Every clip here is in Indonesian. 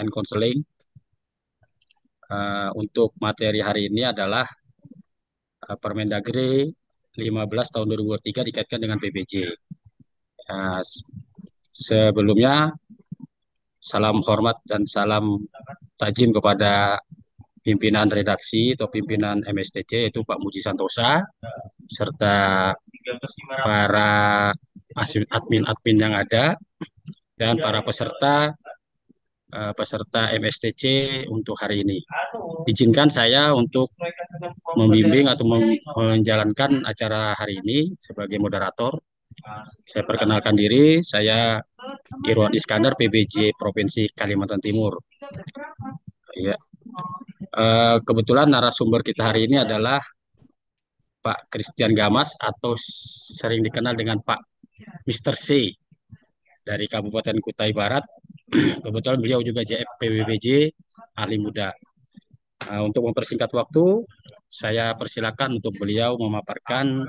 and Counseling. Untuk materi hari ini adalah Permendagri 15 tahun 2023 dikaitkan dengan PBJ. Sebelumnya, salam hormat dan salam tajim kepada pimpinan redaksi atau pimpinan MSTC, yaitu Pak Muji Santosa, serta para admin-admin yang ada, dan para peserta MSTC untuk hari ini. Izinkan saya untuk membimbing atau menjalankan acara hari ini sebagai moderator. Saya perkenalkan diri, saya Irwan Iskandar, PBJ Provinsi Kalimantan Timur. Ya. Kebetulan narasumber kita hari ini adalah Pak Christian Gamas atau sering dikenal dengan Pak Mr. C dari Kabupaten Kutai Barat. Kebetulan beliau juga JF PBBJ ahli muda. Untuk mempersingkat waktu, saya persilakan untuk beliau memaparkan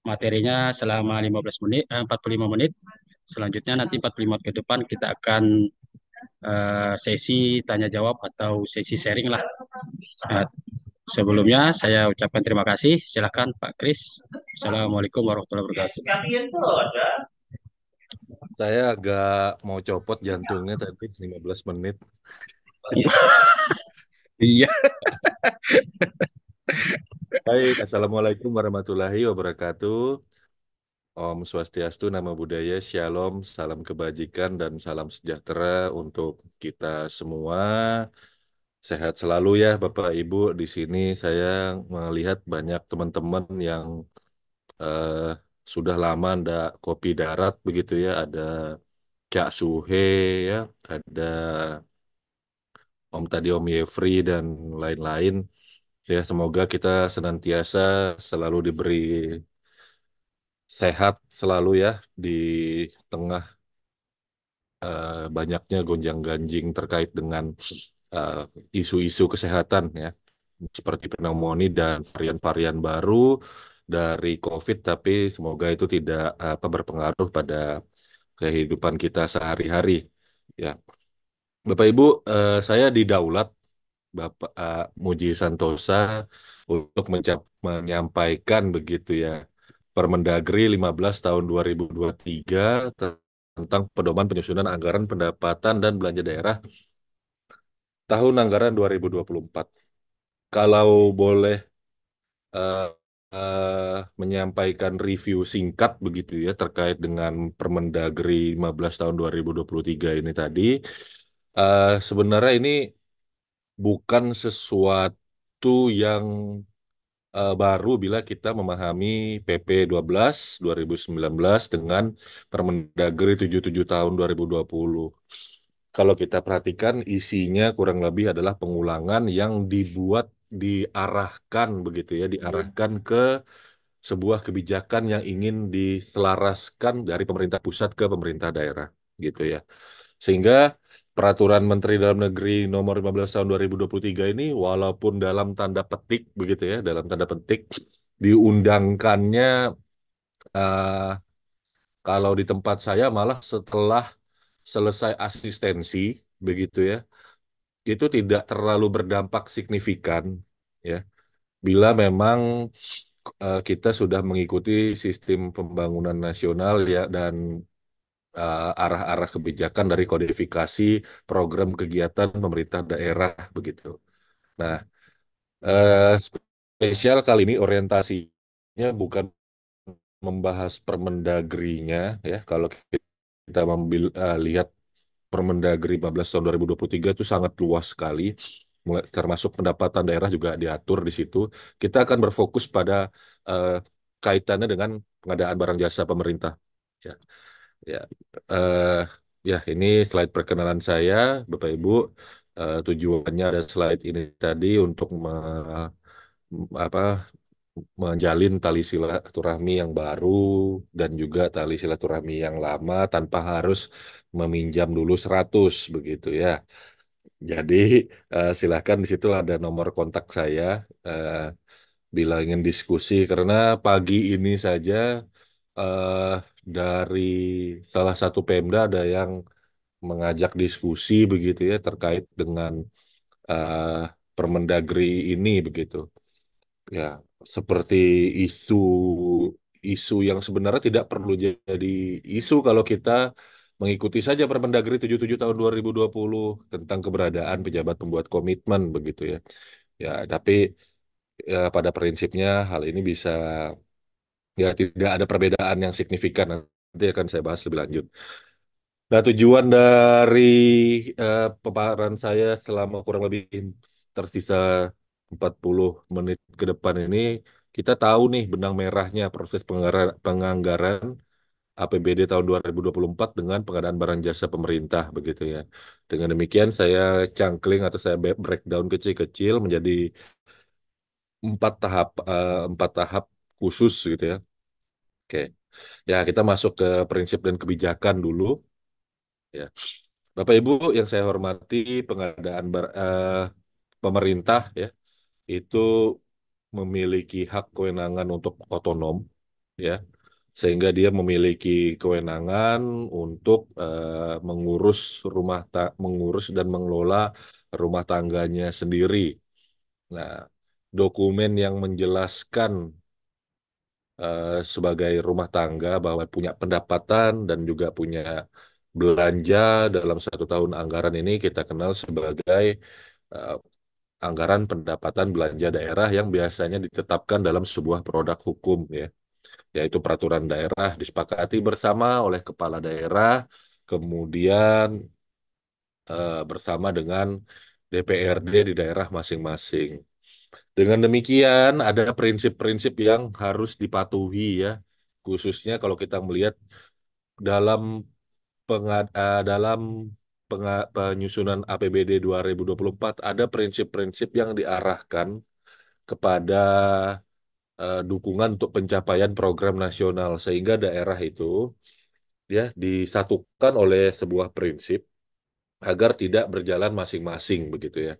materinya selama 15 menit, 45 menit. Selanjutnya nanti 45 menit ke depan kita akan sesi tanya jawab atau sesi sharing lah. Nah, sebelumnya saya ucapkan terima kasih. Silakan Pak Kris. Assalamualaikum warahmatullahi wabarakatuh. Saya agak mau copot jantungnya tadi 15 menit. Iya. Baik, Assalamualaikum warahmatullahi wabarakatuh. Om Swastiastu, Namo Buddhaya, Shalom, salam kebajikan dan salam sejahtera untuk kita semua. Sehat selalu ya Bapak Ibu. Di sini saya melihat banyak teman-teman yang eh, sudah lama ndak kopi darat begitu ya. Ada Cak Suhe ya, ada Om tadi Om Yefri dan lain-lain. Ya, semoga kita senantiasa selalu diberi sehat selalu ya di tengah banyaknya gonjang-ganjing terkait dengan eh, isu-isu kesehatan ya, seperti pneumonia dan varian-varian baru dari COVID, tapi semoga itu tidak berpengaruh pada kehidupan kita sehari-hari. Ya, Bapak Ibu, saya didaulat Bapak Muji Santosa untuk menyampaikan begitu ya Permendagri 15 tahun 2023 tentang pedoman penyusunan anggaran pendapatan dan belanja daerah tahun anggaran 2024. Kalau boleh eh, menyampaikan review singkat begitu ya terkait dengan Permendagri 15 tahun 2023 ini tadi, sebenarnya ini bukan sesuatu yang baru bila kita memahami PP 12 2019 dengan Permendagri 77 tahun 2020. Kalau kita perhatikan isinya kurang lebih adalah pengulangan yang diarahkan begitu ya, diarahkan ke sebuah kebijakan yang ingin diselaraskan dari pemerintah pusat ke pemerintah daerah gitu ya. Sehingga Peraturan Menteri Dalam Negeri Nomor 15 Tahun 2023 ini walaupun dalam tanda petik begitu ya, dalam tanda petik diundangkannya eh, kalau di tempat saya malah setelah selesai asistensi begitu ya, itu tidak terlalu berdampak signifikan ya. Bila memang kita sudah mengikuti sistem pembangunan nasional ya dan arah-arah kebijakan dari kodifikasi program kegiatan pemerintah daerah begitu. Nah, spesial kali ini orientasinya bukan membahas Permendagrinya ya. Kalau kita lihat Permendagri 15 tahun 2023 itu sangat luas sekali. Mulai termasuk pendapatan daerah juga diatur di situ. Kita akan berfokus pada eh, kaitannya dengan pengadaan barang jasa pemerintah. Ya. Ya, eh, ya ini slide perkenalan saya, Bapak Ibu. Tujuannya ada slide ini tadi untuk apa, menjalin tali silaturahmi yang baru dan juga tali silaturahmi yang lama tanpa harus meminjam dulu 100 begitu ya. Jadi silakan di situ ada nomor kontak saya eh, bila ingin diskusi karena pagi ini saja eh, dari salah satu Pemda ada yang mengajak diskusi begitu ya terkait dengan eh, Permendagri ini begitu. Ya, seperti isu isu yang sebenarnya tidak perlu jadi isu kalau kita mengikuti saja Permendagri 77 tahun 2020 tentang keberadaan pejabat pembuat komitmen begitu ya. Ya, tapi ya, pada prinsipnya hal ini bisa ya tidak ada perbedaan yang signifikan. Nanti akan saya bahas lebih lanjut. Nah, tujuan dari pemaparan saya selama kurang lebih tersisa 40 menit ke depan ini, kita tahu nih benang merahnya proses penganggaran APBD tahun 2024 dengan pengadaan barang jasa pemerintah begitu ya. Dengan demikian saya cangkling atau saya breakdown kecil-kecil menjadi empat tahap khusus gitu ya. Oke. Ya, kita masuk ke prinsip dan kebijakan dulu ya. Bapak Ibu yang saya hormati, pemerintah ya itu memiliki hak kewenangan untuk otonom ya, sehingga dia memiliki kewenangan untuk mengurus dan mengelola rumah tangganya sendiri. Nah, dokumen yang menjelaskan sebagai rumah tangga bahwa punya pendapatan dan juga punya belanja dalam 1 tahun anggaran ini kita kenal sebagai eh, anggaran pendapatan belanja daerah yang biasanya ditetapkan dalam sebuah produk hukum ya, yaitu peraturan daerah disepakati bersama oleh kepala daerah, kemudian bersama dengan DPRD di daerah masing-masing. Dengan demikian, ada prinsip-prinsip yang harus dipatuhi ya, khususnya kalau kita melihat dalam dalam penyusunan APBD 2024 ada prinsip-prinsip yang diarahkan kepada dukungan untuk pencapaian program nasional sehingga daerah itu ya disatukan oleh sebuah prinsip agar tidak berjalan masing-masing begitu ya.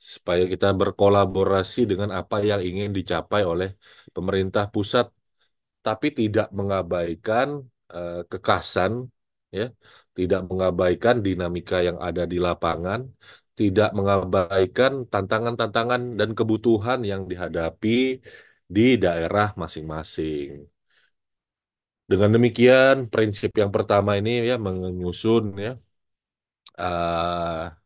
Supaya kita berkolaborasi dengan apa yang ingin dicapai oleh pemerintah pusat, tapi tidak mengabaikan kekasan, ya, tidak mengabaikan dinamika yang ada di lapangan, tidak mengabaikan tantangan-tantangan dan kebutuhan yang dihadapi di daerah masing-masing. Dengan demikian, prinsip yang pertama ini ya menyusun ya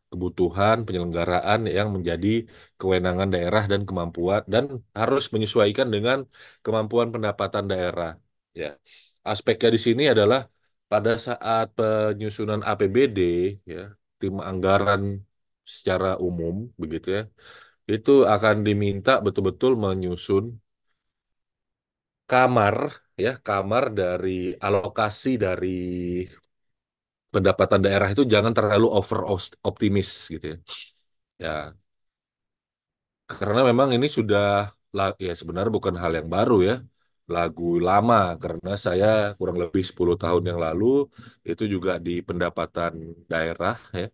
kebutuhan penyelenggaraan yang menjadi kewenangan daerah dan kemampuan dan harus menyesuaikan dengan kemampuan pendapatan daerah. Ya, aspeknya di sini adalah pada saat penyusunan APBD, ya, tim anggaran secara umum begitu ya, itu akan diminta betul-betul menyusun kamar kamar dari alokasi dari pendapatan daerah itu jangan terlalu over optimis gitu ya. Ya, karena memang ini sudah ya sebenarnya bukan hal yang baru ya. Lagu lama karena saya kurang lebih 10 tahun yang lalu itu juga di pendapatan daerah ya.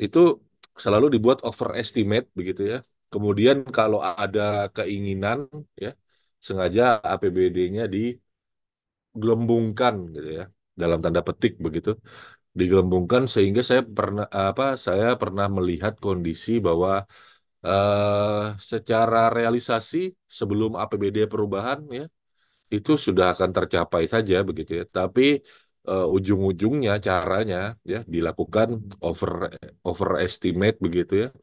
Itu selalu dibuat overestimate begitu ya. Kemudian kalau ada keinginan ya sengaja APBD-nya digelembungkan gitu ya. Dalam tanda petik begitu digelembungkan sehingga saya pernah melihat kondisi bahwa secara realisasi sebelum APBD perubahan ya itu sudah akan tercapai saja begitu ya. Tapi ujung-ujungnya caranya ya dilakukan over overestimate begitu ya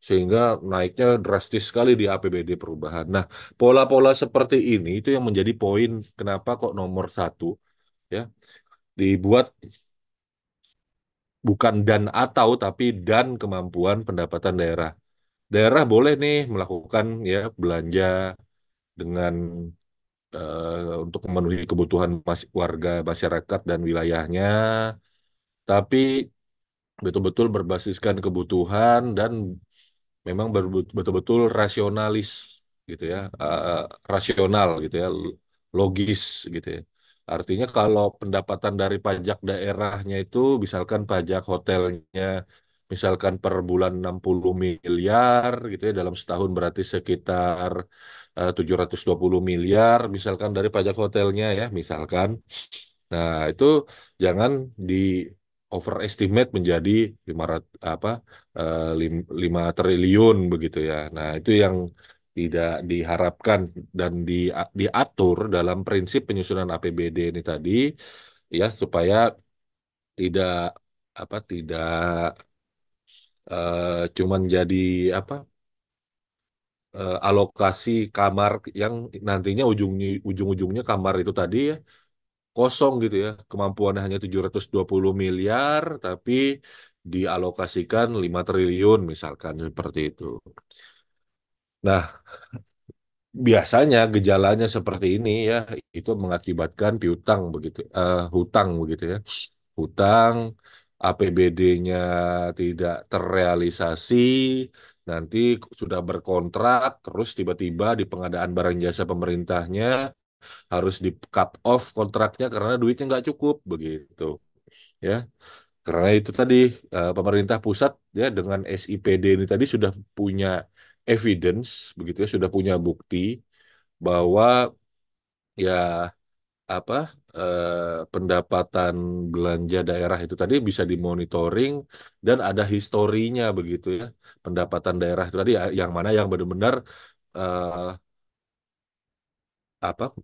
sehingga naiknya drastis sekali di APBD perubahan. Nah, pola-pola seperti ini itu yang menjadi poin kenapa kok nomor satu ya dibuat bukan dan atau tapi dan kemampuan pendapatan daerah. Daerah boleh nih melakukan ya belanja dengan untuk memenuhi kebutuhan warga masyarakat dan wilayahnya, tapi betul-betul berbasiskan kebutuhan dan memang betul-betul rasionalis gitu ya, rasional gitu ya, logis gitu ya. Artinya kalau pendapatan dari pajak daerahnya itu misalkan pajak hotelnya misalkan per bulan 60 miliar gitu ya dalam setahun berarti sekitar 720 miliar misalkan dari pajak hotelnya ya misalkan. Nah, itu jangan overestimate menjadi 5 triliun begitu ya. Nah, itu yang tidak diharapkan dan diatur dalam prinsip penyusunan APBD ini tadi ya supaya tidak tidak cuman jadi apa alokasi kamar yang nantinya ujung-ujungnya kamar itu tadi ya kosong gitu ya. Kemampuannya hanya 720 miliar, tapi dialokasikan 5 triliun misalkan seperti itu. Nah, biasanya gejalanya seperti ini ya, itu mengakibatkan piutang begitu, hutang begitu ya. Hutang, APBD-nya tidak terrealisasi, nanti sudah berkontrak, terus tiba-tiba di pengadaan barang jasa pemerintahnya harus di cut off kontraknya karena duitnya nggak cukup begitu ya. Karena itu tadi pemerintah pusat ya dengan SIPD ini tadi sudah punya evidence begitu ya, sudah punya bukti bahwa ya apa pendapatan belanja daerah itu tadi bisa dimonitoring dan ada historinya begitu ya. Pendapatan daerah itu tadi yang mana yang benar-benar eh,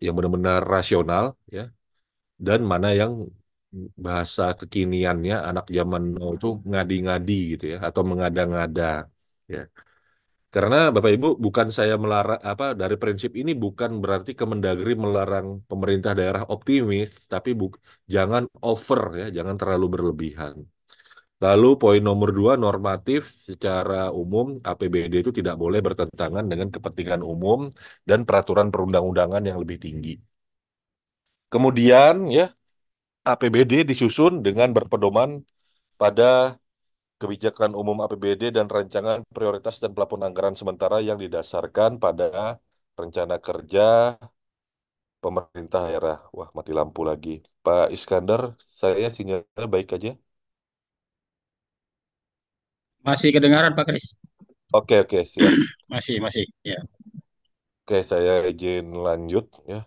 yang benar-benar rasional ya dan mana yang bahasa kekiniannya anak zaman now itu ngadi-ngadi gitu ya atau mengada-ngada ya. Karena Bapak Ibu bukan saya melarang dari prinsip ini bukan berarti Kemendagri melarang pemerintah daerah optimis, tapi jangan over ya, jangan terlalu berlebihan. Lalu poin nomor dua, normatif secara umum APBD itu tidak boleh bertentangan dengan kepentingan umum dan peraturan perundang-undangan yang lebih tinggi. Kemudian ya APBD disusun dengan berpedoman pada kebijakan umum APBD dan rancangan prioritas dan plafon anggaran sementara yang didasarkan pada rencana kerja pemerintah daerah. Wah, mati lampu lagi. Pak Iskandar, saya sinyalnya baik aja. Masih kedengaran Pak Kris? Oke, oke, siap. Masih, ya. Oke, saya izin lanjut ya.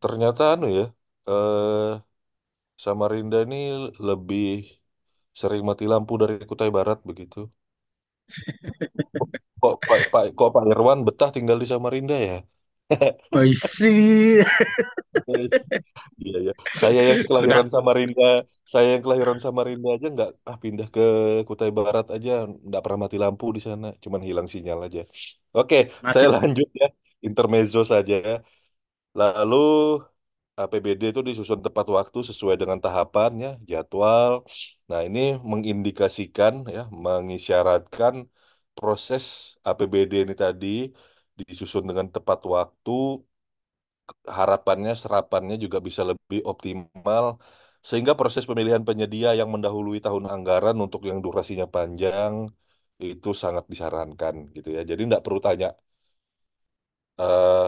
Ternyata ya, eh, Samarinda ini lebih sering mati lampu dari Kutai Barat begitu. Kok Pak Irwan betah tinggal di Samarinda ya? Oh, isi. Yes. Iya ya. Saya yang Sudah kelahiran Samarinda, saya yang kelahiran Samarinda aja nggak pindah ke Kutai Barat aja nggak pernah mati lampu di sana, cuman hilang sinyal aja. Oke, saya masih. lanjut ya. Intermezzo saja. Lalu APBD itu disusun tepat waktu sesuai dengan tahapannya, jadwal. Nah, ini mengindikasikan ya, mengisyaratkan proses APBD ini tadi disusun dengan tepat waktu, harapannya serapannya juga bisa lebih optimal sehingga proses pemilihan penyedia yang mendahului tahun anggaran untuk yang durasinya panjang itu sangat disarankan gitu ya. Jadi nggak perlu tanya eh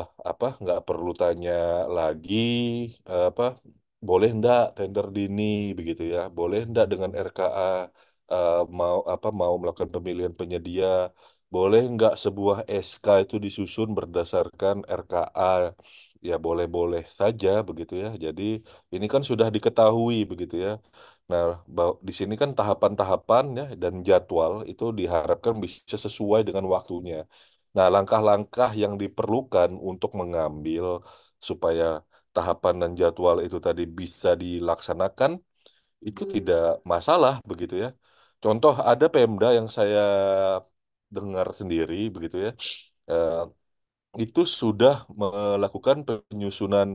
nggak perlu tanya lagi boleh ndak tender dini begitu ya, boleh ndak dengan RKA mau melakukan pemilihan penyedia, boleh nggak sebuah SK itu disusun berdasarkan RKA, ya boleh-boleh saja begitu ya. Jadi ini kan sudah diketahui begitu ya. Nah, di sini kan tahapan-tahapan ya dan jadwal itu diharapkan bisa sesuai dengan waktunya. Nah, langkah-langkah yang diperlukan untuk mengambil supaya tahapan dan jadwal itu tadi bisa dilaksanakan itu tidak masalah begitu ya. Contoh ada Pemda yang saya dengar sendiri begitu ya. eh, itu sudah melakukan penyusunan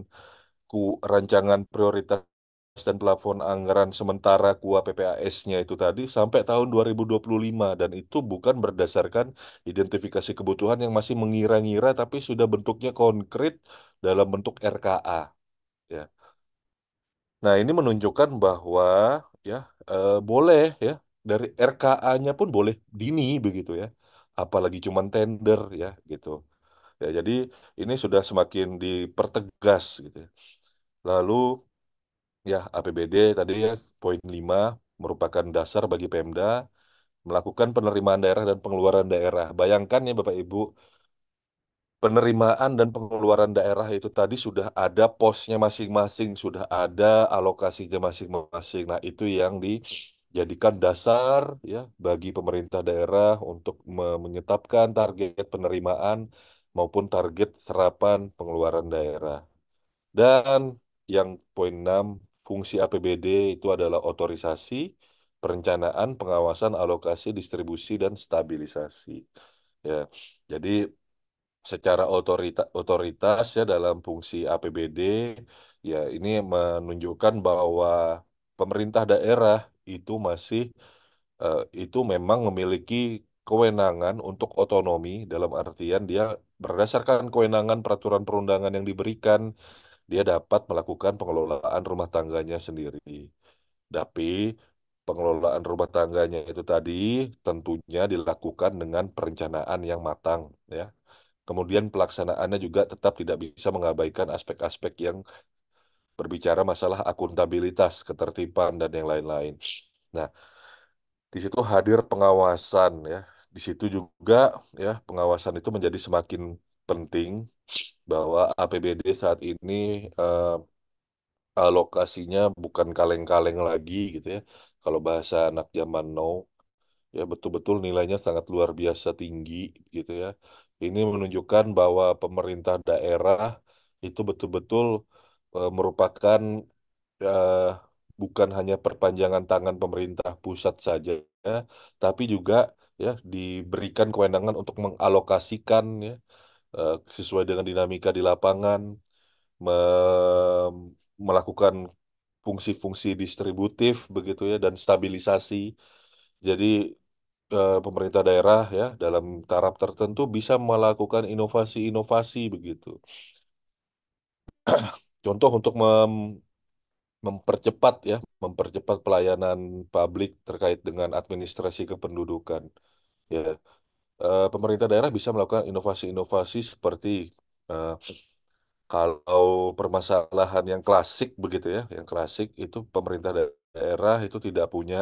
rancangan prioritas dan plafon anggaran sementara KUA PPAS-nya itu tadi sampai tahun 2025 dan itu bukan berdasarkan identifikasi kebutuhan yang masih mengira-ngira tapi sudah bentuknya konkret dalam bentuk RKA ya. Nah, ini menunjukkan bahwa ya boleh ya dari RKA-nya pun boleh dini begitu ya. Apalagi cuman tender ya gitu. Ya, jadi ini sudah semakin dipertegas gitu ya. Lalu ya, APBD tadi ya, poin 5 merupakan dasar bagi Pemda melakukan penerimaan daerah dan pengeluaran daerah. Bayangkan ya Bapak Ibu, penerimaan dan pengeluaran daerah itu tadi sudah ada posnya masing-masing, sudah ada alokasinya masing-masing. Nah, itu yang dijadikan dasar ya bagi pemerintah daerah untuk menetapkan target penerimaan maupun target serapan pengeluaran daerah. Dan yang poin 6 fungsi APBD itu adalah otorisasi, perencanaan, pengawasan, alokasi, distribusi, dan stabilisasi. Ya, jadi secara otoritas ya dalam fungsi APBD ya ini menunjukkan bahwa pemerintah daerah itu itu memang memiliki kewenangan untuk otonomi dalam artian dia berdasarkan kewenangan peraturan perundangan yang diberikan dia dapat melakukan pengelolaan rumah tangganya sendiri. Tapi pengelolaan rumah tangganya itu tadi tentunya dilakukan dengan perencanaan yang matang ya. Kemudian pelaksanaannya juga tetap tidak bisa mengabaikan aspek-aspek yang berbicara masalah akuntabilitas, ketertiban, dan yang lain-lain. Nah, di situ hadir pengawasan ya. Di situ juga ya pengawasan itu menjadi semakin penting bahwa APBD saat ini eh, alokasinya bukan kaleng-kaleng lagi gitu ya. Kalau bahasa anak zaman now ya betul-betul nilainya sangat luar biasa tinggi gitu ya. Ini menunjukkan bahwa pemerintah daerah itu betul-betul merupakan eh, bukan hanya perpanjangan tangan pemerintah pusat saja, ya, tapi juga ya diberikan kewenangan untuk mengalokasikan ya sesuai dengan dinamika di lapangan, melakukan fungsi-fungsi distributif begitu ya dan stabilisasi. Jadi pemerintah daerah ya dalam taraf tertentu bisa melakukan inovasi-inovasi begitu. Contoh untuk mempercepat ya, mempercepat pelayanan publik terkait dengan administrasi kependudukan. Ya, pemerintah daerah bisa melakukan inovasi-inovasi seperti eh, kalau permasalahan yang klasik begitu ya, yang klasik itu pemerintah daerah itu tidak punya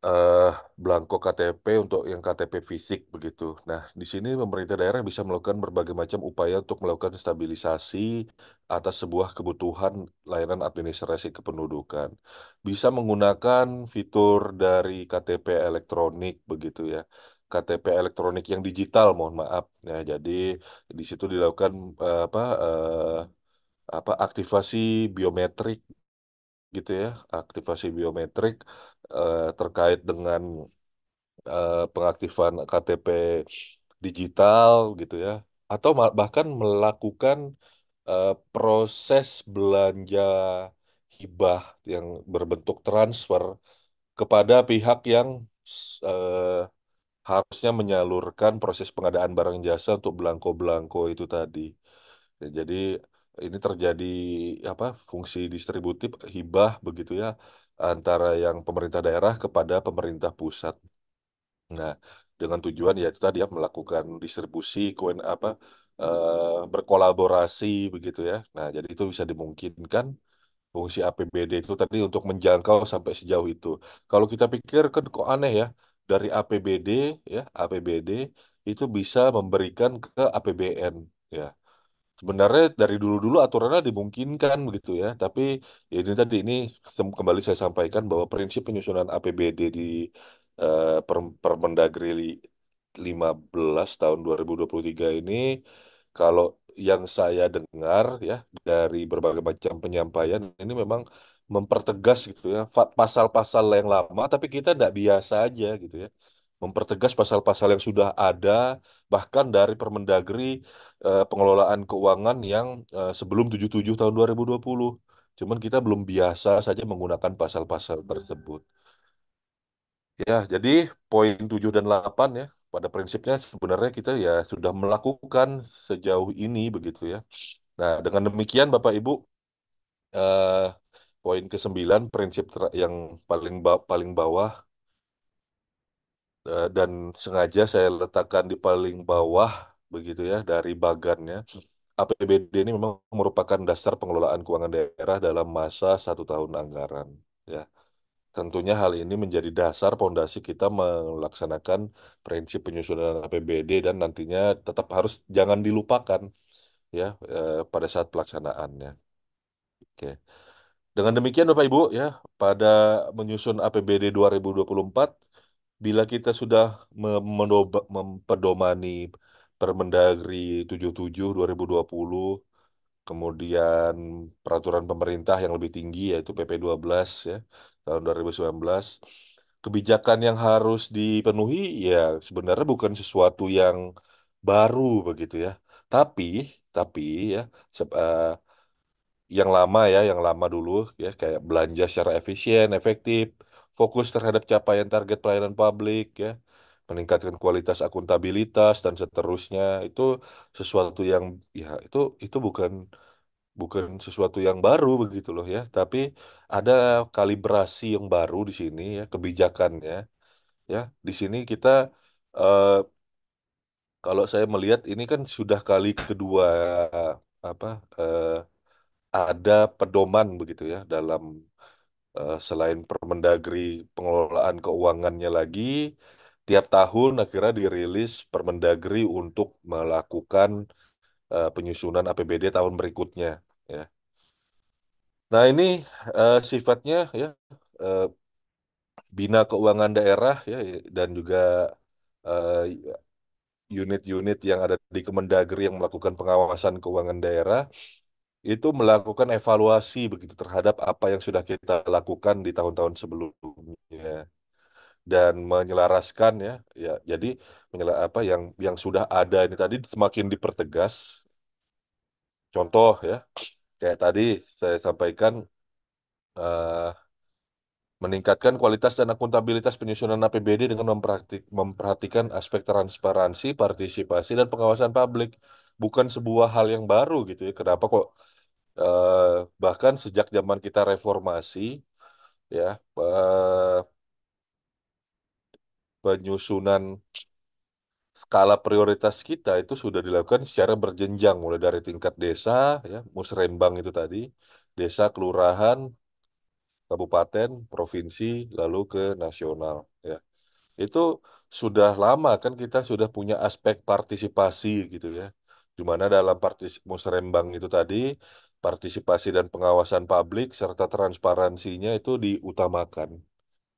eh belangko KTP untuk yang KTP fisik begitu. Nah, di sini pemerintah daerah bisa melakukan berbagai macam upaya untuk melakukan stabilisasi atas sebuah kebutuhan layanan administrasi kependudukan. Bisa menggunakan fitur dari KTP elektronik begitu ya. KTP elektronik yang digital, mohon maaf. Ya, jadi di situ dilakukan aktivasi biometrik gitu ya, aktivasi biometrik terkait dengan pengaktifan KTP digital gitu ya, atau bahkan melakukan proses belanja hibah yang berbentuk transfer kepada pihak yang eh, harusnya menyalurkan proses pengadaan barang jasa untuk belangko-belangko itu tadi. Ya, jadi ini terjadi apa fungsi distributif hibah begitu ya antara yang pemerintah daerah kepada pemerintah pusat. Nah, dengan tujuan ya itu tadi ya melakukan distribusi berkolaborasi begitu ya. Nah, jadi itu bisa dimungkinkan fungsi APBD itu tadi untuk menjangkau sampai sejauh itu. Kalau kita pikir kan kok aneh ya, dari APBD ya, APBD itu bisa memberikan ke APBN ya. Sebenarnya dari dulu-dulu aturannya dimungkinkan begitu ya, tapi ya ini tadi ini kembali saya sampaikan bahwa prinsip penyusunan APBD di Permendagri 15 tahun 2023 ini kalau yang saya dengar ya dari berbagai macam penyampaian ini memang mempertegas gitu ya pasal-pasal yang lama tapi kita tidak biasa aja gitu ya mempertegas pasal-pasal yang sudah ada bahkan dari Permendagri pengelolaan keuangan yang sebelum 77 tahun 2020. Cuman kita belum biasa saja menggunakan pasal-pasal tersebut. Ya, jadi poin 7 dan 8 ya, pada prinsipnya sebenarnya kita ya sudah melakukan sejauh ini begitu ya. Nah, dengan demikian Bapak Ibu, eh, poin ke-9 prinsip yang paling bawah dan sengaja saya letakkan di paling bawah begitu ya dari bagannya. APBD ini memang merupakan dasar pengelolaan keuangan daerah dalam masa 1 tahun anggaran. Ya, tentunya hal ini menjadi dasar pondasi kita melaksanakan prinsip penyusunan APBD dan nantinya tetap harus jangan dilupakan ya pada saat pelaksanaannya. Oke. Dengan demikian Bapak Ibu ya, pada menyusun APBD 2024, bila kita sudah mempedomani Permendagri 77 2020, kemudian peraturan pemerintah yang lebih tinggi yaitu PP 12 ya tahun 2019, kebijakan yang harus dipenuhi ya sebenarnya bukan sesuatu yang baru begitu ya. Tapi tapi ya yang lama ya, yang lama dulu ya kayak belanja secara efisien, efektif, fokus terhadap capaian target pelayanan publik ya, meningkatkan kualitas akuntabilitas dan seterusnya itu sesuatu yang ya itu bukan bukan sesuatu yang baru begitu loh ya, tapi ada kalibrasi yang baru di sini ya kebijakannya ya. Di sini kita eh, kalau saya melihat ini kan sudah kali kedua apa ada pedoman begitu ya dalam selain Permendagri pengelolaan keuangannya lagi tiap tahun akhirnya dirilis Permendagri untuk melakukan penyusunan APBD tahun berikutnya ya. Nah ini sifatnya ya eh, bina keuangan daerah ya dan juga eh, unit-unit yang ada di Kemendagri yang melakukan pengawasan keuangan daerah itu melakukan evaluasi begitu terhadap apa yang sudah kita lakukan di tahun-tahun sebelumnya dan menyelaraskan ya ya jadi apa yang sudah ada ini tadi semakin dipertegas. Contoh ya kayak tadi saya sampaikan eh, meningkatkan kualitas dan akuntabilitas penyusunan APBD dengan memperhatikan aspek transparansi, partisipasi, dan pengawasan publik. Bukan sebuah hal yang baru gitu ya. Kenapa kok bahkan sejak zaman kita reformasi ya penyusunan skala prioritas kita itu sudah dilakukan secara berjenjang mulai dari tingkat desa ya, musrenbang itu tadi, desa, kelurahan, kabupaten, provinsi, lalu ke nasional ya. Itu sudah lama kan kita sudah punya aspek partisipasi gitu ya. Di mana dalam musrembang itu tadi partisipasi dan pengawasan publik serta transparansinya itu diutamakan.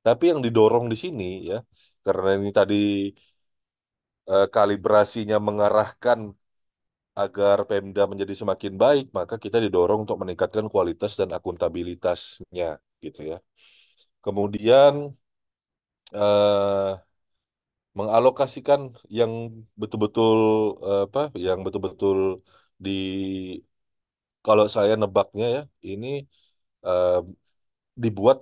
Tapi yang didorong di sini ya, karena ini tadi kalibrasinya mengarahkan agar Pemda menjadi semakin baik, maka kita didorong untuk meningkatkan kualitas dan akuntabilitasnya gitu ya. Kemudian eh, mengalokasikan yang betul-betul apa yang betul-betul di kalau saya nebaknya ya ini eh, dibuat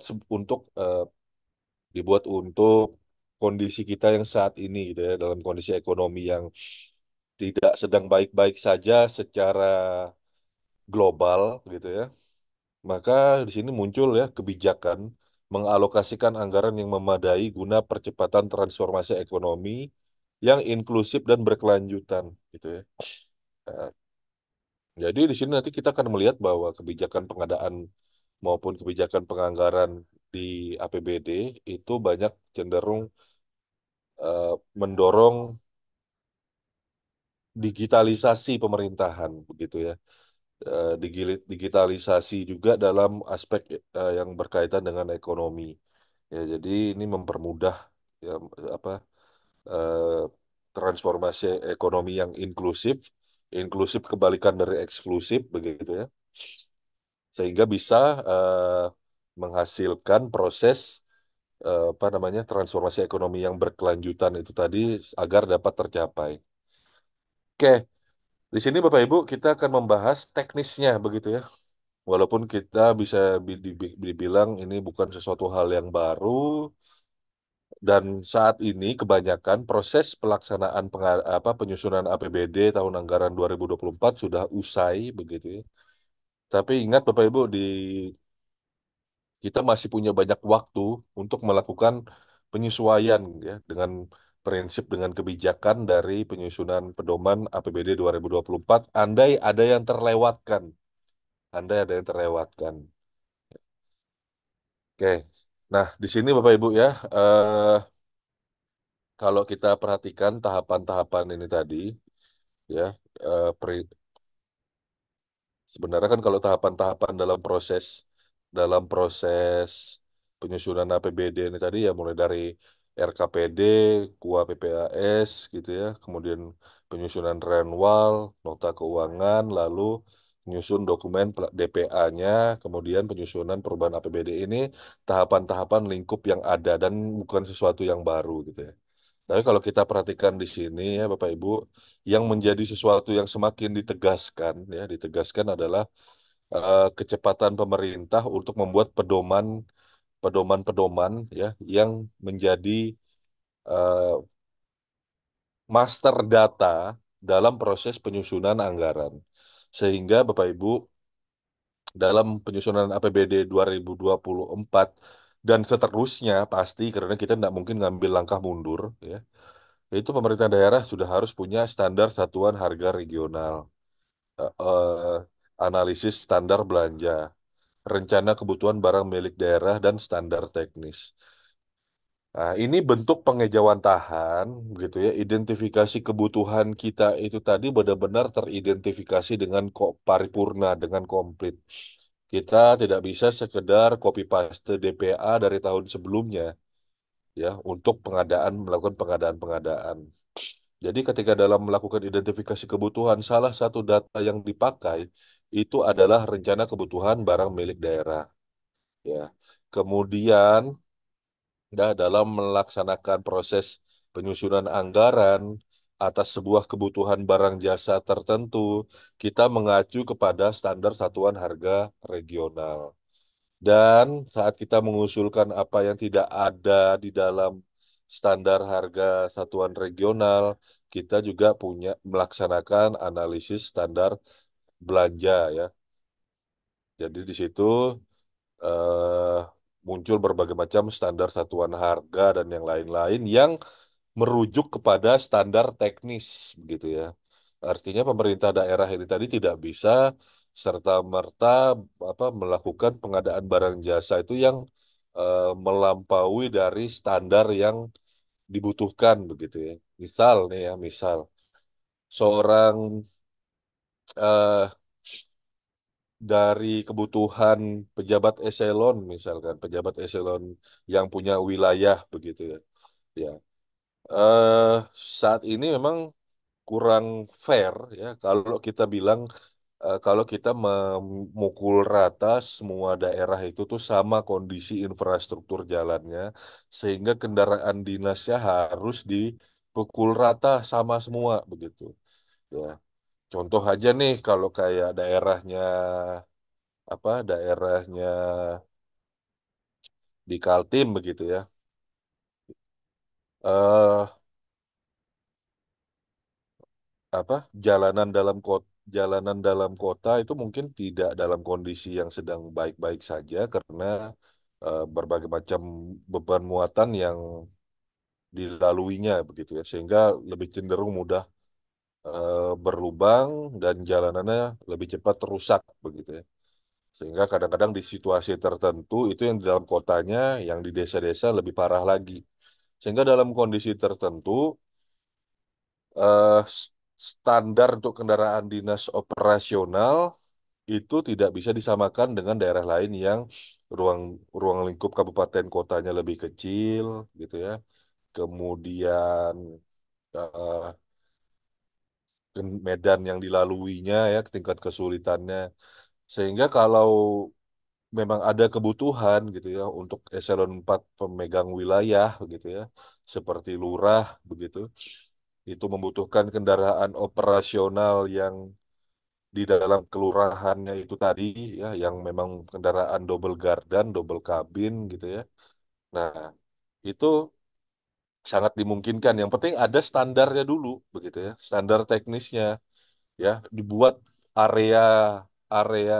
dibuat untuk kondisi kita yang saat ini gitu ya dalam kondisi ekonomi yang tidak sedang baik-baik saja secara global gitu ya maka di sini muncul ya kebijakan mengalokasikan anggaran yang memadai guna percepatan transformasi ekonomi yang inklusif dan berkelanjutan gitu ya. Nah, jadi di sini nanti kita akan melihat bahwa kebijakan pengadaan maupun kebijakan penganggaran di APBD itu banyak cenderung mendorong digitalisasi pemerintahan begitu ya. Digitalisasi juga dalam aspek yang berkaitan dengan ekonomi. Ya, jadi ini mempermudah ya apa eh, transformasi ekonomi yang inklusif, inklusif kebalikan dari eksklusif begitu ya, sehingga bisa menghasilkan proses apa namanya transformasi ekonomi yang berkelanjutan itu tadi agar dapat tercapai. Oke, di sini Bapak Ibu kita akan membahas teknisnya begitu ya. Walaupun kita bisa dibilang ini bukan sesuatu hal yang baru, dan saat ini kebanyakan proses pelaksanaan penyusunan APBD tahun anggaran 2024 sudah usai begitu ya. Tapi ingat Bapak Ibu kita masih punya banyak waktu untuk melakukan penyesuaian ya dengan prinsip dengan kebijakan dari penyusunan pedoman APBD 2024 andai ada yang terlewatkan. Andai ada yang terlewatkan. Oke. Nah, di sini Bapak Ibu ya, eh, kalau kita perhatikan tahapan-tahapan ini tadi, ya, eh, sebenarnya kan kalau tahapan-tahapan dalam proses penyusunan APBD ini tadi ya mulai dari RKPD, KUA PPAS gitu ya, kemudian penyusunan renwal, nota keuangan, lalu menyusun dokumen DPA-nya, kemudian penyusunan perubahan APBD ini tahapan-tahapan lingkup yang ada dan bukan sesuatu yang baru gitu ya. Tapi kalau kita perhatikan di sini ya Bapak Ibu, yang menjadi sesuatu yang semakin ditegaskan adalah kecepatan pemerintah untuk membuat pedoman-pedoman ya yang menjadi eh, master data dalam proses penyusunan anggaran. Sehingga Bapak Ibu dalam penyusunan APBD 2024 dan seterusnya pasti karena kita tidak mungkin ngambil langkah mundur ya. Itu pemerintah daerah sudah harus punya standar satuan harga regional, analisis standar belanja, rencana kebutuhan barang milik daerah, dan standar teknis. Nah, ini bentuk pengejawantahan, gitu ya. Identifikasi kebutuhan kita itu tadi benar-benar teridentifikasi dengan kok paripurna, dengan komplit. Kita tidak bisa sekedar copy paste DPA dari tahun sebelumnya, ya, untuk melakukan pengadaan-pengadaan. Jadi ketika dalam melakukan identifikasi kebutuhan, salah satu data yang dipakai itu adalah rencana kebutuhan barang milik daerah. Ya. Kemudian, dalam melaksanakan proses penyusunan anggaran atas sebuah kebutuhan barang jasa tertentu, kita mengacu kepada standar satuan harga regional. Dan saat kita mengusulkan apa yang tidak ada di dalam standar harga satuan regional, kita juga punya melaksanakan analisis standar belanja ya. Jadi di situ eh, muncul berbagai macam standar satuan harga dan yang lain-lain yang merujuk kepada standar teknis begitu ya. Artinya pemerintah daerah ini tadi tidak bisa serta-merta melakukan pengadaan barang jasa itu yang melampaui dari standar yang dibutuhkan begitu ya. Misal nih ya, misal seorang eh, dari kebutuhan pejabat eselon misalkan, pejabat eselon yang punya wilayah begitu ya. Ya, eh, saat ini memang kurang fair ya kalau kita bilang kalau kita memukul rata semua daerah itu tuh sama kondisi infrastruktur jalannya sehingga kendaraan dinasnya harus dipukul rata sama semua begitu ya. Contoh aja nih kalau kayak daerahnya di Kaltim begitu ya. eh apa jalanan dalam kota itu mungkin tidak dalam kondisi yang sedang baik-baik saja karena berbagai macam beban muatan yang dilaluinya begitu ya sehingga lebih cenderung mudah berlubang dan jalanannya lebih cepat rusak begitu ya sehingga kadang-kadang di situasi tertentu itu yang di dalam kotanya yang di desa-desa lebih parah lagi sehingga dalam kondisi tertentu eh, s- standar untuk kendaraan dinas operasional itu tidak bisa disamakan dengan daerah lain yang ruang ruang lingkup kabupaten kotanya lebih kecil gitu ya. Kemudian eh, medan yang dilaluinya ya tingkat kesulitannya sehingga kalau memang ada kebutuhan gitu ya untuk eselon 4 pemegang wilayah gitu ya seperti lurah begitu itu membutuhkan kendaraan operasional yang di dalam kelurahannya itu tadi ya yang memang kendaraan double gardan, double kabin gitu ya. Nah, itu sangat dimungkinkan. Yang penting ada standarnya dulu begitu ya. Standar teknisnya ya dibuat area area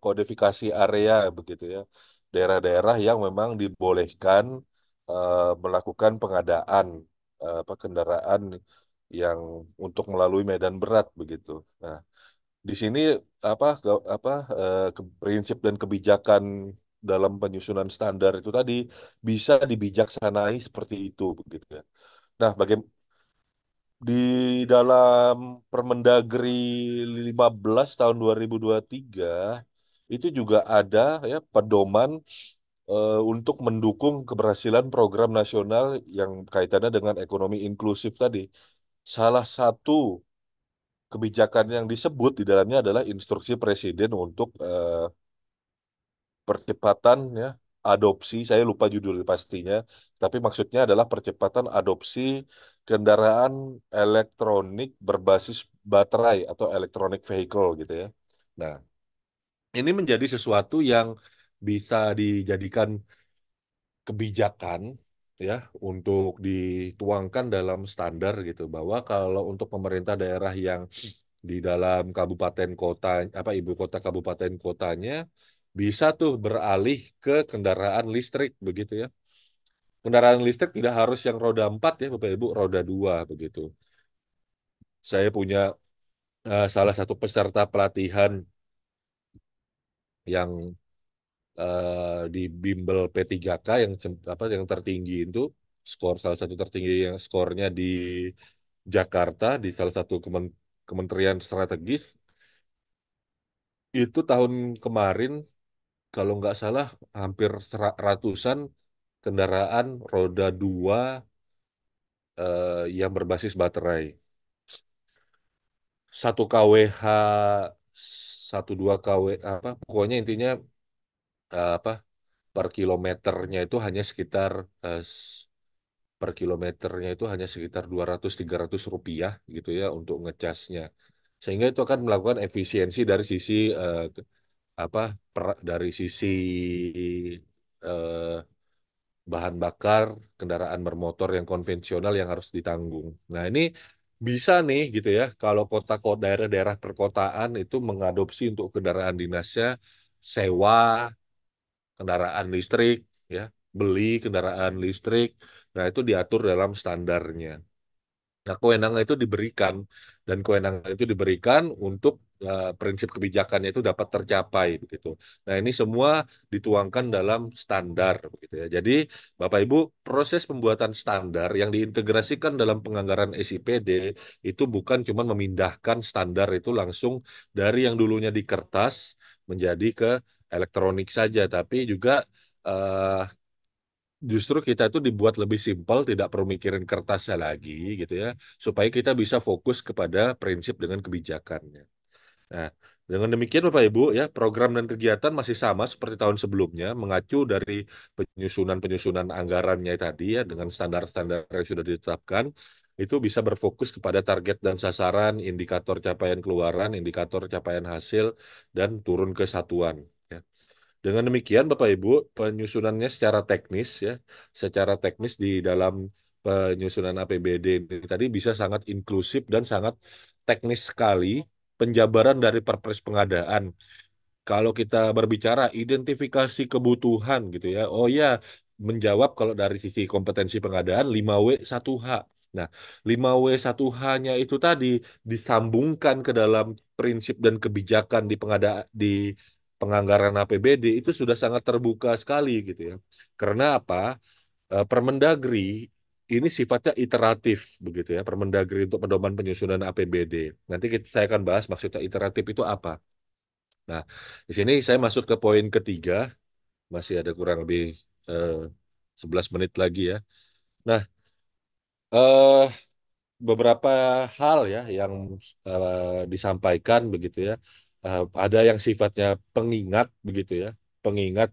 kodifikasi area begitu ya. Daerah-daerah yang memang dibolehkan melakukan pengadaan kendaraan yang untuk melalui medan berat begitu. Nah, di sini prinsip dan kebijakan dalam penyusunan standar itu tadi bisa dibijaksanai seperti itu begitu ya. Nah, di dalam Permendagri 15 tahun 2023 itu juga ada ya pedoman untuk mendukung keberhasilan program nasional yang kaitannya dengan ekonomi inklusif tadi. Salah satu kebijakan yang disebut di dalamnya adalah instruksi presiden untuk percepatan ya adopsi, saya lupa judul pastinya, tapi maksudnya adalah percepatan adopsi kendaraan elektronik berbasis baterai atau electronic vehicle gitu ya. Nah, ini menjadi sesuatu yang bisa dijadikan kebijakan ya untuk dituangkan dalam standar gitu bahwa kalau untuk pemerintah daerah yang di dalam kabupaten kota apa ibu kota kabupaten kotanya bisa tuh beralih ke kendaraan listrik begitu ya. Kendaraan listrik tidak harus yang roda 4 ya Bapak Ibu, roda 2 begitu. Saya punya salah satu peserta pelatihan yang di bimbel P3K yang apa yang tertinggi itu skor salah satu tertinggi yang skornya di Jakarta di salah satu kementerian strategis itu tahun kemarin kalau nggak salah hampir ratusan kendaraan roda 2 yang berbasis baterai. 1 kWh, 1 2 kW apa pokoknya intinya apa per kilometernya itu hanya sekitar per kilometernya itu hanya sekitar 200-300 rupiah gitu ya untuk ngecasnya. Sehingga itu akan melakukan efisiensi dari sisi apa dari sisi eh, bahan bakar kendaraan bermotor yang konvensional yang harus ditanggung. Nah, ini bisa nih gitu ya kalau kota-kota daerah-daerah perkotaan itu mengadopsi untuk kendaraan dinasnya sewa kendaraan listrik ya, beli kendaraan listrik. Nah, itu diatur dalam standarnya. Nah, kewenangan itu diberikan dan kewenangan itu diberikan untuk prinsip kebijakannya itu dapat tercapai begitu. Nah, ini semua dituangkan dalam standar begitu ya. Jadi, Bapak Ibu, proses pembuatan standar yang diintegrasikan dalam penganggaran SIPD itu bukan cuma memindahkan standar itu langsung dari yang dulunya di kertas menjadi ke elektronik saja, tapi juga eh, justru kita itu dibuat lebih simpel, tidak perlu mikirin kertasnya lagi gitu ya, supaya kita bisa fokus kepada prinsip dengan kebijakannya. Nah, dengan demikian Bapak Ibu ya, program dan kegiatan masih sama seperti tahun sebelumnya, mengacu dari penyusunan-penyusunan anggarannya tadi ya, dengan standar-standar yang sudah ditetapkan, itu bisa berfokus kepada target dan sasaran, indikator capaian keluaran, indikator capaian hasil, dan turun ke satuan. Ya. Dengan demikian, Bapak Ibu, penyusunannya secara teknis di dalam penyusunan APBD ini tadi bisa sangat inklusif dan sangat teknis sekali penjabaran dari perpres pengadaan. Kalau kita berbicara identifikasi kebutuhan gitu ya, oh ya, menjawab kalau dari sisi kompetensi pengadaan 5W1H. Nah, 5W1H-nya itu tadi disambungkan ke dalam prinsip dan kebijakan di pengadaan di penganggaran APBD itu sudah sangat terbuka sekali gitu ya. Karena apa? Permendagri ini sifatnya iteratif begitu ya, Permendagri untuk pedoman penyusunan APBD. Nanti saya akan bahas maksudnya iteratif itu apa. Nah, di sini saya masuk ke poin ketiga, masih ada kurang lebih eh, 11 menit lagi ya. Nah, eh, beberapa hal ya yang disampaikan begitu ya. Ada yang sifatnya pengingat begitu ya, pengingat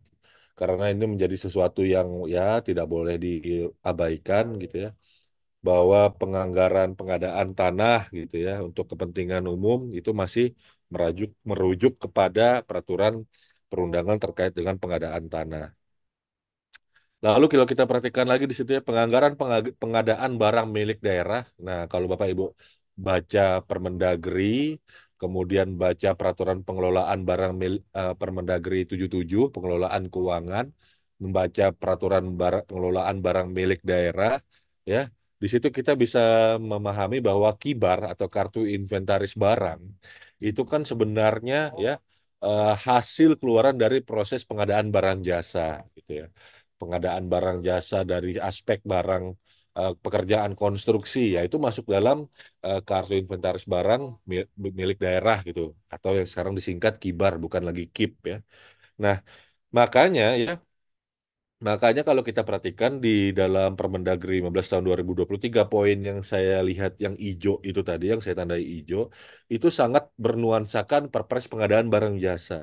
karena ini menjadi sesuatu yang ya tidak boleh diabaikan gitu ya, bahwa penganggaran pengadaan tanah gitu ya untuk kepentingan umum itu masih merujuk kepada peraturan perundangan terkait dengan pengadaan tanah. Lalu kalau kita perhatikan lagi di situ ya penganggaran pengadaan barang milik daerah. Nah, kalau Bapak Ibu baca Permendagri, kemudian baca peraturan pengelolaan barang Permendagri 77 pengelolaan keuangan, membaca peraturan pengelolaan barang milik daerah, ya. Di situ kita bisa memahami bahwa kibar atau kartu inventaris barang itu kan sebenarnya ya hasil keluaran dari proses pengadaan barang jasa gitu ya. Pengadaan barang jasa dari aspek barang pekerjaan konstruksi ya itu masuk dalam kartu inventaris barang milik daerah gitu atau yang sekarang disingkat KIBAR bukan lagi KIP ya. Nah, makanya ya makanya kalau kita perhatikan di dalam Permendagri 15 tahun 2023 poin yang saya lihat yang hijau itu tadi yang saya tandai hijau itu sangat bernuansakan perpres pengadaan barang jasa.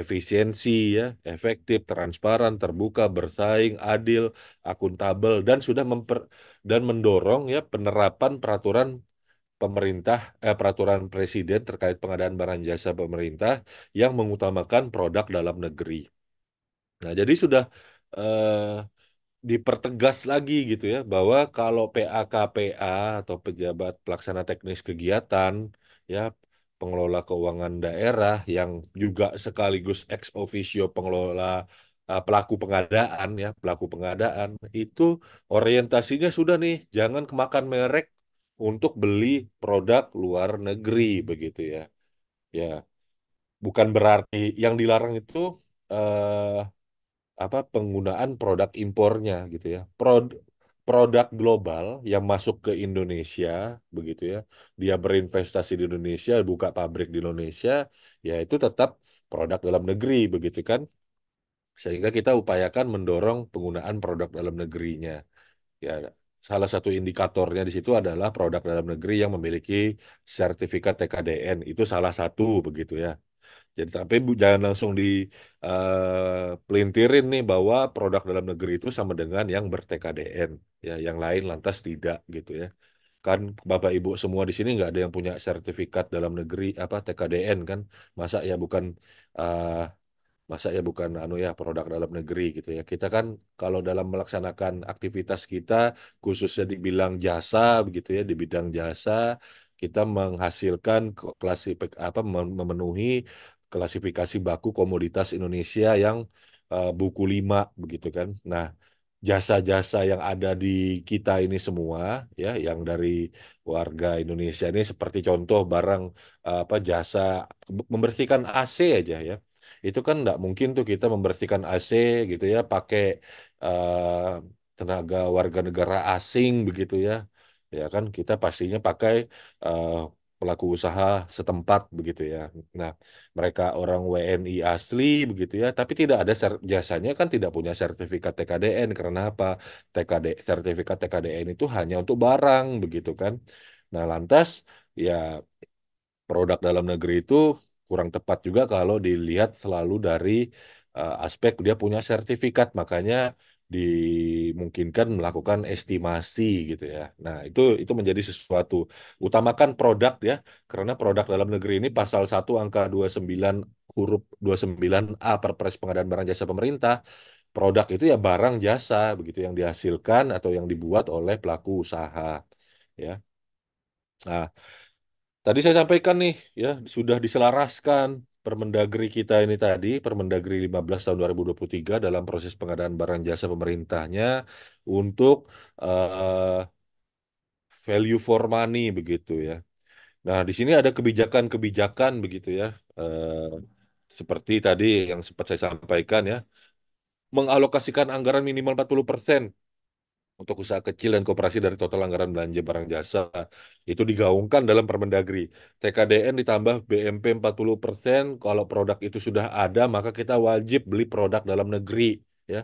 Efisiensi ya, efektif, transparan, terbuka, bersaing, adil, akuntabel dan mendorong ya penerapan peraturan presiden terkait pengadaan barang jasa pemerintah yang mengutamakan produk dalam negeri. Nah, jadi sudah eh, dipertegas lagi gitu ya bahwa kalau PAKPA atau pejabat pelaksana teknis kegiatan ya pengelola keuangan daerah yang juga sekaligus ex officio pengelola pelaku pengadaan itu orientasinya sudah nih jangan kemakan merek untuk beli produk luar negeri begitu ya. Ya, bukan berarti yang dilarang itu eh, penggunaan produk impornya gitu ya. Produk global yang masuk ke Indonesia begitu ya. Dia berinvestasi di Indonesia, buka pabrik di Indonesia, ya itu tetap produk dalam negeri begitu kan. Sehingga kita upayakan mendorong penggunaan produk dalam negerinya. Ya, salah satu indikatornya di situ adalah produk dalam negeri yang memiliki sertifikat TKDN. Itu salah satu begitu ya. Jadi tapi jangan langsung pelintirin nih bahwa produk dalam negeri itu sama dengan yang ber-TKDN. Ya, yang lain lantas tidak gitu ya. Kan Bapak Ibu semua di sini nggak ada yang punya sertifikat dalam negeri TKDN kan. Masa ya bukan eh, masa ya bukan anu ya produk dalam negeri gitu ya. Kita kan kalau dalam melaksanakan aktivitas kita khususnya di bidang jasa begitu ya, di bidang jasa kita menghasilkan memenuhi klasifikasi baku komoditas Indonesia yang buku 5 begitu kan. Nah, jasa-jasa yang ada di kita ini semua ya yang dari warga Indonesia ini seperti contoh barang jasa membersihkan AC aja ya itu kan nggak mungkin tuh kita membersihkan AC gitu ya pakai eh, tenaga warga negara asing begitu ya ya kan kita pastinya pakai eh, pelaku usaha setempat begitu ya. Nah, mereka orang WNI asli begitu ya, tapi tidak ada jasanya kan tidak punya sertifikat TKDN karena apa? Sertifikat TKDN itu hanya untuk barang begitu kan. Nah, lantas ya produk dalam negeri itu kurang tepat juga kalau dilihat selalu dari aspek dia punya sertifikat, makanya dimungkinkan melakukan estimasi gitu ya. Nah, itu menjadi sesuatu. Utamakan produk ya, karena produk dalam negeri ini pasal 1 angka 29 huruf 29A Perpres Pengadaan Barang Jasa Pemerintah, produk itu ya barang jasa begitu yang dihasilkan atau yang dibuat oleh pelaku usaha ya. Nah, tadi saya sampaikan nih, ya, sudah diselaraskan Permendagri kita ini tadi, Permendagri 15 tahun 2023 dalam proses pengadaan barang jasa pemerintahnya untuk eh, value for money begitu ya. Nah, di sini ada kebijakan-kebijakan begitu ya. Seperti tadi yang sempat saya sampaikan ya, mengalokasikan anggaran minimal 40% untuk usaha kecil dan koperasi dari total anggaran belanja barang jasa. Itu digaungkan dalam Permendagri. TKDN ditambah BMP 40%, kalau produk itu sudah ada, maka kita wajib beli produk dalam negeri. Ya.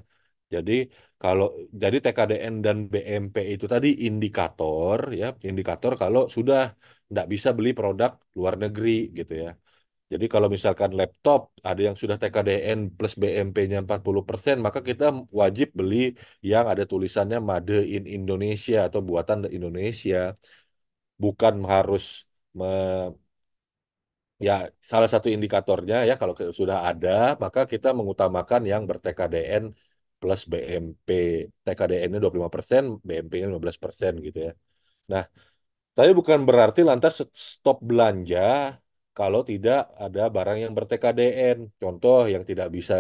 Jadi kalau jadi TKDN dan BMP itu tadi indikator ya, indikator kalau sudah tidak bisa beli produk luar negeri gitu ya. Jadi kalau misalkan laptop ada yang sudah TKDN plus BMP-nya 40%, maka kita wajib beli yang ada tulisannya Made in Indonesia atau buatan Indonesia. Bukan harus me- ya salah satu indikatornya ya kalau sudah ada, maka kita mengutamakan yang ber-TKDN plus BMP. TKDN-nya 25%, BMP-nya 15% gitu ya. Nah, tapi bukan berarti lantas stop belanja kalau tidak ada barang yang ber-TKDN. Contoh yang tidak bisa,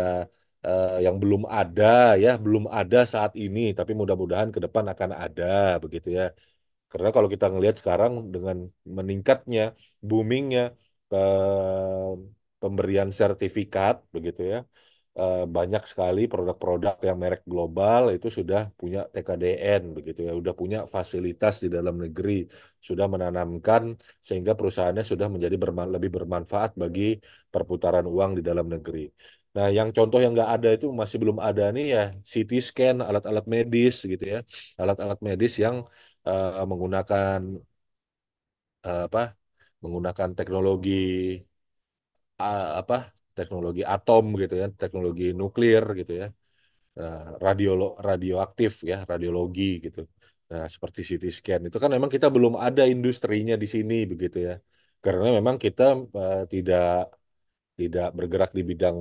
yang belum ada ya, belum ada saat ini, tapi mudah-mudahan ke depan akan ada begitu ya. Karena kalau kita ngelihat sekarang dengan meningkatnya, boomingnya pemberian sertifikat begitu ya. Banyak sekali produk-produk yang merek global itu sudah punya TKDN begitu ya, sudah punya fasilitas di dalam negeri, sudah menanamkan sehingga perusahaannya sudah menjadi lebih bermanfaat bagi perputaran uang di dalam negeri. Nah, yang contoh yang nggak ada itu masih belum ada nih ya, CT scan, alat-alat medis gitu ya, alat-alat medis yang menggunakan apa? Menggunakan teknologi apa? Teknologi atom gitu ya, teknologi nuklir gitu ya. Nah, radioaktif ya, radiologi gitu. Nah, seperti CT scan itu kan memang kita belum ada industrinya di sini begitu ya. Karena memang kita tidak tidak bergerak di bidang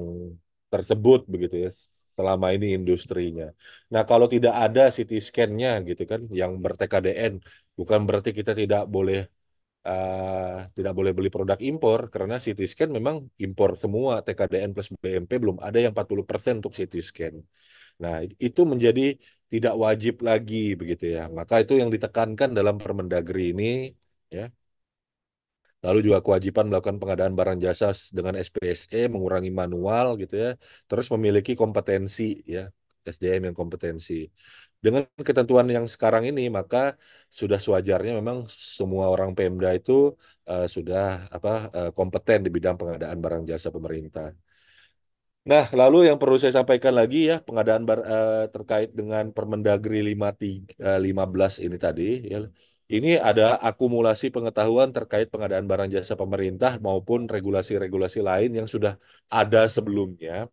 tersebut begitu ya selama ini industrinya. Nah, kalau tidak ada CT scan-nya gitu kan yang ber-TKDN, bukan berarti kita tidak boleh beli produk impor karena CT scan memang impor semua TKDN plus BMP belum ada yang 40% untuk CT scan. Nah, itu menjadi tidak wajib lagi begitu ya. Maka itu yang ditekankan dalam Permendagri ini ya. Lalu juga kewajiban melakukan pengadaan barang jasa dengan SPSE, mengurangi manual gitu ya. Terus memiliki kompetensi ya, SDM yang kompetensi. Dengan ketentuan yang sekarang ini, maka sudah sewajarnya memang semua orang Pemda itu sudah kompeten di bidang pengadaan barang jasa pemerintah. Nah, lalu yang perlu saya sampaikan lagi ya, terkait dengan Permendagri 15 ini tadi, ya. Ini ada akumulasi pengetahuan terkait pengadaan barang jasa pemerintah maupun regulasi-regulasi lain yang sudah ada sebelumnya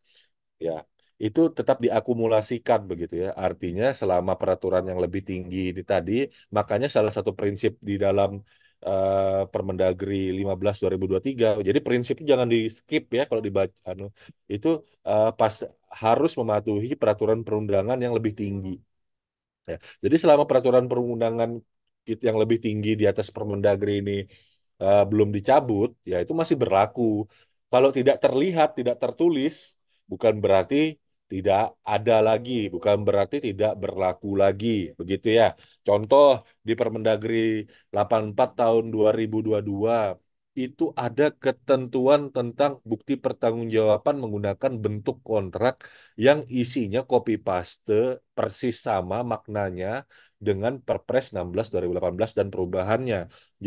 ya itu tetap diakumulasikan begitu ya. Artinya selama peraturan yang lebih tinggi ini tadi, makanya salah satu prinsip di dalam Permendagri 15 2023. Jadi prinsip itu jangan di skip ya kalau dibaca itu pas harus mematuhi peraturan perundangan yang lebih tinggi. Ya. Jadi selama peraturan perundangan yang lebih tinggi di atas Permendagri ini belum dicabut, ya itu masih berlaku. Kalau tidak terlihat, tidak tertulis, bukan berarti tidak ada lagi, bukan berarti tidak berlaku lagi, begitu ya. Contoh di Permendagri 84 tahun 2022 itu ada ketentuan tentang bukti pertanggungjawaban menggunakan bentuk kontrak yang isinya copy paste persis sama maknanya dengan Perpres 16 2018 dan perubahannya.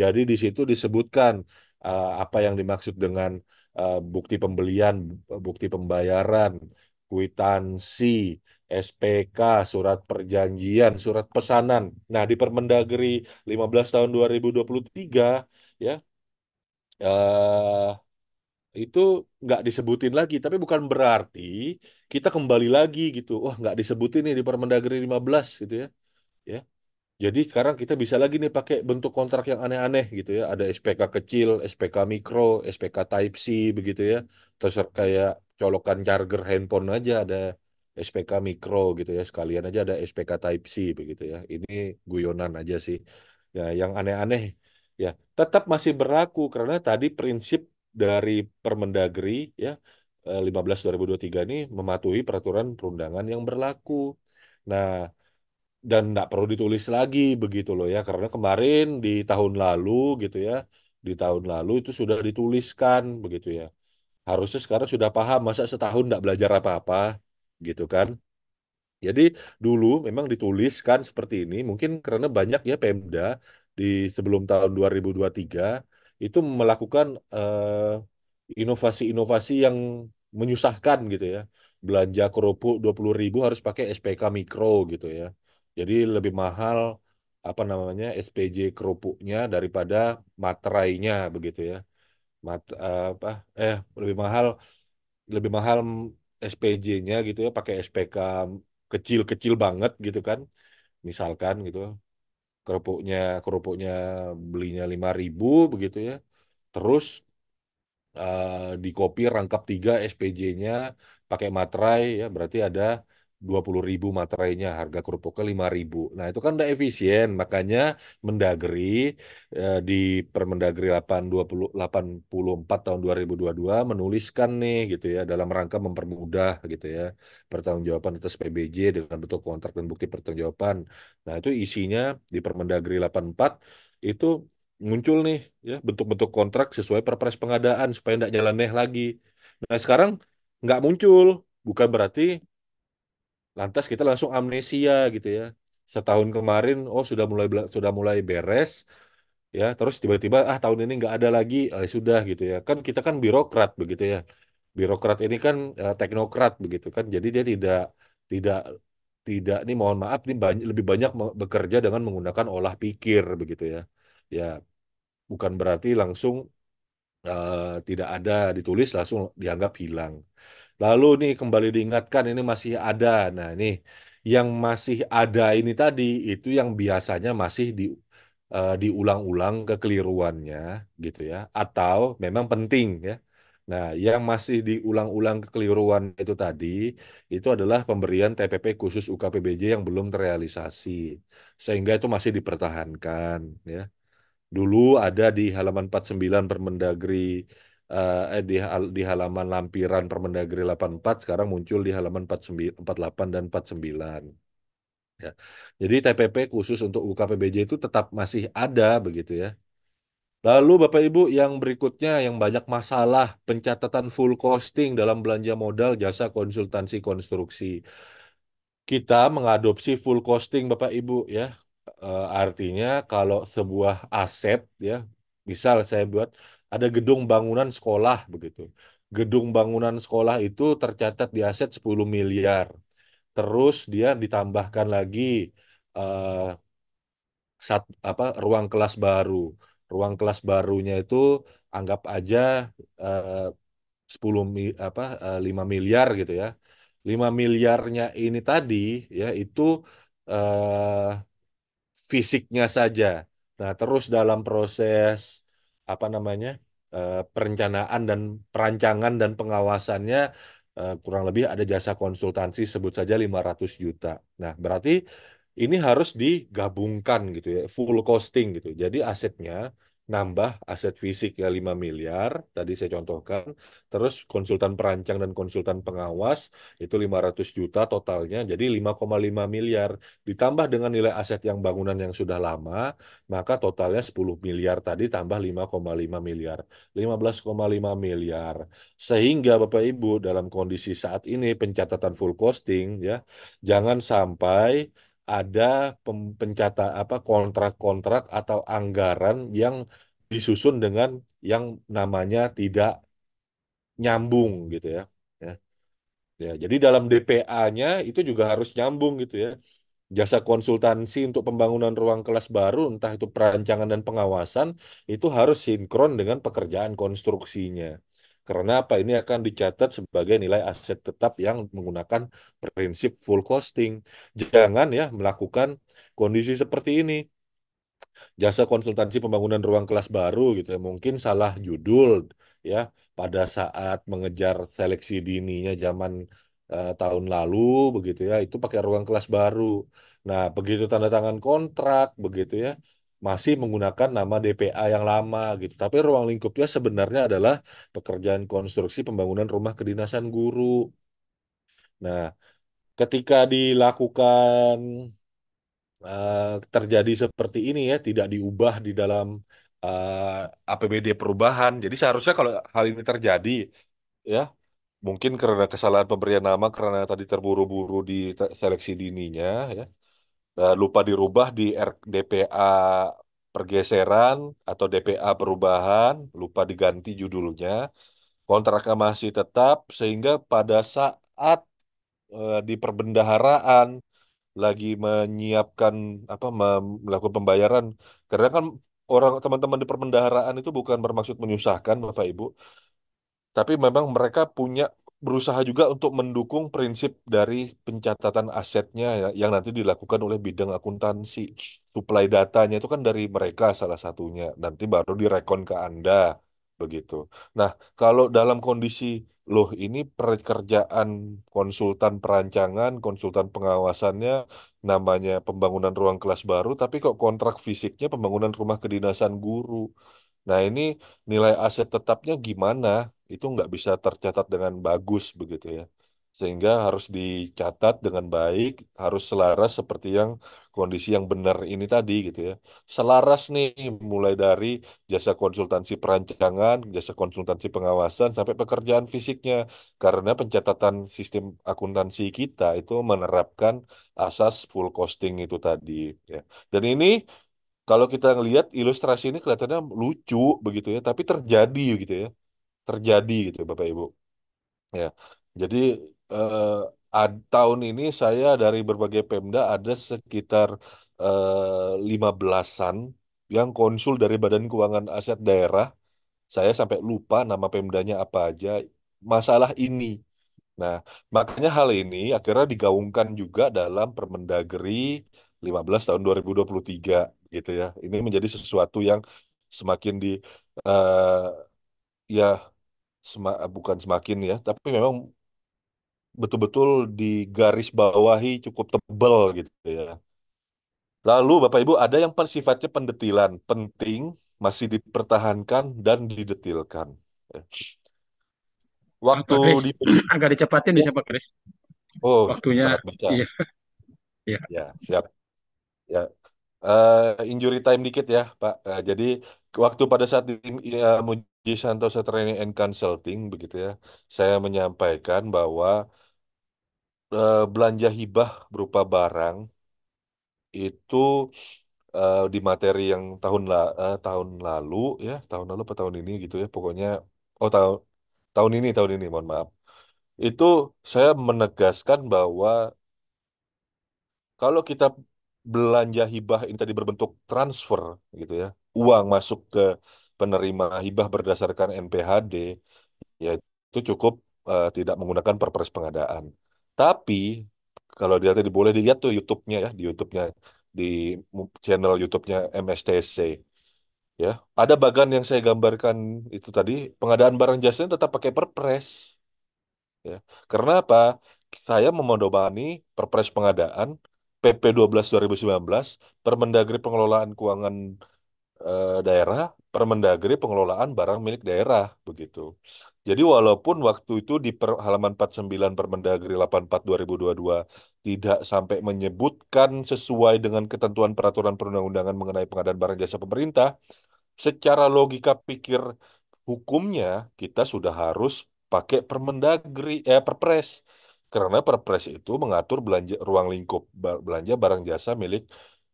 Jadi di situ disebutkan apa yang dimaksud dengan bukti pembelian, bukti pembayaran, kwitansi, SPK, surat perjanjian, surat pesanan. Nah, di Permendagri 15 tahun 2023 ya eh, itu nggak disebutin lagi, tapi bukan berarti kita kembali lagi gitu. Wah, nggak disebutin nih di Permendagri 15 gitu ya. Ya. Jadi sekarang kita bisa lagi nih pakai bentuk kontrak yang aneh-aneh gitu ya. Ada SPK kecil, SPK mikro, SPK Type C begitu ya. Terus kayak colokan charger handphone aja ada SPK mikro gitu ya. Sekalian aja ada SPK Type C begitu ya. Ini guyonan aja sih. Ya, yang aneh-aneh ya tetap masih berlaku karena tadi prinsip dari Permendagri ya 15 2023 ini mematuhi peraturan perundangan yang berlaku. Nah, dan nggak perlu ditulis lagi begitu loh ya karena kemarin di tahun lalu gitu ya di tahun lalu itu sudah dituliskan begitu ya harusnya sekarang sudah paham masa setahun nggak belajar apa-apa gitu kan jadi dulu memang dituliskan seperti ini mungkin karena banyak ya Pemda di sebelum tahun 2023 itu melakukan inovasi-inovasi yang menyusahkan gitu ya belanja kerupuk 20.000 harus pakai SPK mikro gitu ya jadi lebih mahal apa namanya SPJ kerupuknya daripada materainya begitu ya. Apa lebih mahal SPJ-nya gitu ya pakai SPK kecil-kecil banget gitu kan. Misalkan gitu kerupuknya kerupuknya belinya 5.000 begitu ya. Terus di kopi rangkap 3 SPJ-nya pakai materai ya berarti ada 20.000 materainya harga kerupuknya 5.000. Nah itu kan udah efisien makanya Mendagri di Permendagri 824 tahun 2022 menuliskan nih gitu ya dalam rangka mempermudah gitu ya pertanggungjawaban atas PBJ dengan bentuk kontrak dan bukti pertanggungjawaban. Nah itu isinya di Permendagri 84 itu muncul nih ya bentuk-bentuk kontrak sesuai perpres pengadaan supaya tidak nyeleneh lagi. Nah, sekarang nggak muncul. Bukan berarti lantas kita langsung amnesia gitu ya. Setahun kemarin, oh sudah mulai beres, ya. Terus tiba-tiba tahun ini nggak ada lagi, sudah gitu ya. Kan kita kan birokrat begitu ya. Birokrat ini kan teknokrat begitu kan. Jadi dia tidak tidak nih mohon maaf nih lebih banyak bekerja dengan menggunakan olah pikir begitu ya. Ya, bukan berarti langsung tidak ada ditulis langsung dianggap hilang. Lalu nih kembali diingatkan ini masih ada. Nah, ini yang masih ada ini tadi itu yang biasanya masih diulang-ulang kekeliruannya gitu ya, atau memang penting ya. Nah, yang masih diulang-ulang kekeliruan itu tadi itu adalah pemberian TPP khusus UKPBJ yang belum terrealisasi, sehingga itu masih dipertahankan ya. Dulu ada di halaman 49 Permendagri di halaman lampiran Permendagri 84, sekarang muncul di halaman 49, 48 dan 49 ya. Jadi TPP khusus untuk UKPBJ itu tetap masih ada begitu ya. Lalu Bapak Ibu yang berikutnya yang banyak masalah pencatatan full costing dalam belanja modal jasa konsultansi konstruksi. Kita mengadopsi full costing Bapak Ibu ya. Artinya kalau sebuah aset ya, misal saya buat ada gedung bangunan sekolah begitu. Gedung bangunan sekolah itu tercatat di aset 10 miliar. Terus dia ditambahkan lagi eh, ruang kelas baru. Ruang kelas barunya itu anggap aja eh, 5 miliar gitu ya. 5 miliarnya ini tadi ya itu eh, fisiknya saja. Nah, terus dalam proses apa namanya perencanaan dan perancangan dan pengawasannya kurang lebih ada jasa konsultansi sebut saja 500 juta. Nah, berarti ini harus digabungkan gitu ya, full costing gitu. Jadi asetnya nambah aset fisik ya 5 miliar, tadi saya contohkan, terus konsultan perancang dan konsultan pengawas itu 500 juta totalnya, jadi 5,5 miliar. Ditambah dengan nilai aset yang bangunan yang sudah lama, maka totalnya 10 miliar tadi tambah 5,5 miliar. 15,5 miliar. Sehingga Bapak Ibu dalam kondisi saat ini pencatatan full costing ya, jangan sampai ada kontrak-kontrak atau anggaran yang disusun dengan yang namanya tidak nyambung gitu ya. Ya, ya, jadi dalam DPA-nya itu juga harus nyambung gitu ya. Jasa konsultansi untuk pembangunan ruang kelas baru, entah itu perancangan dan pengawasan, itu harus sinkron dengan pekerjaan konstruksinya. Karena apa? Ini akan dicatat sebagai nilai aset tetap yang menggunakan prinsip full costing. Jangan ya melakukan kondisi seperti ini. Jasa konsultansi pembangunan ruang kelas baru gitu ya. Mungkin salah judul ya pada saat mengejar seleksi dininya zaman tahun lalu begitu ya, itu pakai ruang kelas baru. Nah, begitu tanda tangan kontrak begitu ya, masih menggunakan nama DPA yang lama gitu. Tapi ruang lingkupnya sebenarnya adalah pekerjaan konstruksi pembangunan rumah kedinasan guru. Nah, ketika dilakukan terjadi seperti ini ya, tidak diubah di dalam APBD perubahan. Jadi seharusnya kalau hal ini terjadi ya, mungkin karena kesalahan pemberian nama karena tadi terburu-buru di seleksi dininya ya, lupa dirubah di DPA pergeseran atau DPA perubahan, lupa diganti judulnya, kontraknya masih tetap sehingga pada saat di perbendaharaan lagi menyiapkan melakukan pembayaran, karena kan orang teman-teman di perbendaharaan itu bukan bermaksud menyusahkan Bapak Ibu, tapi memang mereka punya berusaha juga untuk mendukung prinsip dari pencatatan asetnya ya, yang nanti dilakukan oleh bidang akuntansi. Suplai datanya itu kan dari mereka salah satunya, nanti baru direkon ke Anda begitu. Nah, kalau dalam kondisi loh ini pekerjaan konsultan perancangan, konsultan pengawasannya namanya pembangunan ruang kelas baru, tapi kok kontrak fisiknya pembangunan rumah kedinasan guru. Nah, ini nilai aset tetapnya gimana? Itu nggak bisa tercatat dengan bagus begitu ya. sehingga harus dicatat dengan baik, harus selaras seperti yang kondisi yang benar ini tadi gitu ya. Selaras nih mulai dari jasa konsultansi perancangan, jasa konsultansi pengawasan sampai pekerjaan fisiknya. Karena pencatatan sistem akuntansi kita itu menerapkan asas full costing itu tadi ya. Dan ini kalau kita ngelihat ilustrasi ini kelihatannya lucu begitu ya, tapi terjadi gitu ya. Terjadi gitu Bapak Ibu. Ya, jadi eh, tahun ini saya dari berbagai Pemda ada sekitar 15-an yang konsul dari Badan Keuangan Aset Daerah. Saya sampai lupa nama Pemdanya apa aja. Masalah ini. Nah, makanya hal ini akhirnya digaungkan juga dalam Permendagri 15 tahun 2023 gitu ya. Ini menjadi sesuatu yang semakin eh, ya bukan semakin ya, tapi memang betul-betul digarisbawahi cukup tebal gitu ya. Lalu Bapak Ibu ada yang sifatnya pendetilan, penting, masih dipertahankan dan didetilkan. Ya. Waktu Pak Kris, di agak dicepatin ya, bisa Pak Kris. oh Waktunya, sangat baca. iya, iya. Ya, siap. Ya. Injury time dikit ya, Pak. Jadi waktu pada saat di Muji Santosa Training and Consulting begitu ya, saya menyampaikan bahwa belanja hibah berupa barang itu di materi yang tahun lalu ya tahun lalu atau tahun ini gitu ya pokoknya oh tahun ini mohon maaf itu saya menegaskan bahwa kalau kita belanja hibah ini tadi berbentuk transfer gitu ya uang masuk ke penerima hibah berdasarkan NPHD ya itu cukup tidak menggunakan perpres pengadaan. Tapi kalau dia tadi boleh dilihat tuh YouTube-nya ya di YouTube-nya di channel YouTube-nya MSTC ya. Ada bagan yang saya gambarkan itu tadi pengadaan barang jasanya tetap pakai perpres ya. Karena apa? Saya memandomani perpres pengadaan PP 12 2019 Permendagri Pengelolaan Keuangan daerah, Permendagri pengelolaan barang milik daerah begitu. Jadi walaupun waktu itu di halaman 49 Permendagri 84 2022 tidak sampai menyebutkan sesuai dengan ketentuan peraturan perundang-undangan mengenai pengadaan barang jasa pemerintah, secara logika pikir hukumnya kita sudah harus pakai Perpres. Karena Perpres itu mengatur belanja ruang lingkup belanja barang jasa milik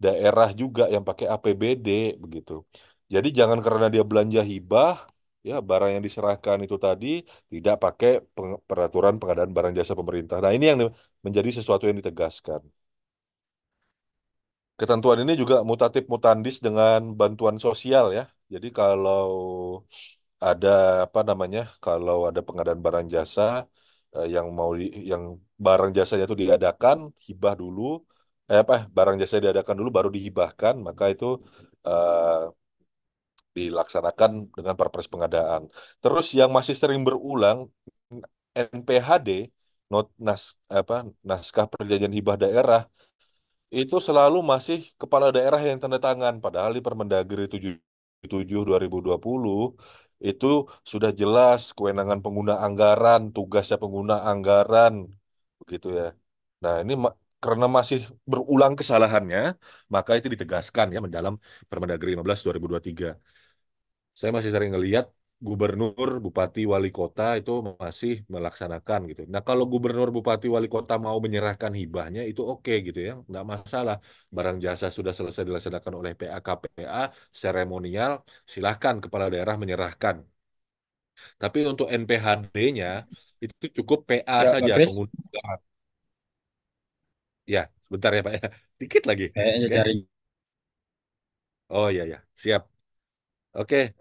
daerah juga yang pakai APBD begitu. Jadi jangan karena dia belanja hibah ya barang yang diserahkan itu tadi tidak pakai peraturan pengadaan barang jasa pemerintah. Nah, ini yang menjadi sesuatu yang ditegaskan. Ketentuan ini juga mutatif mutandis dengan bantuan sosial ya. Jadi kalau ada apa namanya kalau ada pengadaan barang jasa yang yang barang jasanya itu diadakan hibah dulu apa barang jasa diadakan dulu baru dihibahkan maka itu eh, dilaksanakan dengan perpres pengadaan. Terus yang masih sering berulang NPHD apa naskah perjanjian hibah daerah itu selalu masih kepala daerah yang tanda tangan padahal di Permendagri 77 2020 itu sudah jelas kewenangan pengguna anggaran, tugasnya pengguna anggaran begitu ya. Nah, ini karena masih berulang kesalahannya, maka itu ditegaskan ya dalam Permendagri 15 2023. Saya masih sering ngelihat gubernur, bupati, wali kota itu masih melaksanakan gitu. Nah, kalau gubernur, bupati, wali kota mau menyerahkan hibahnya itu oke gitu ya, nggak masalah. Barang jasa sudah selesai dilaksanakan oleh PA-KPA, seremonial, silahkan kepala daerah menyerahkan. Tapi untuk NPHD-nya itu cukup PA Ya, Pak saja Kris, pengguna. Ya, sebentar ya Pak ya. Dikit lagi. kayaknya Oke. jaring. Oh iya ya, siap. Oke,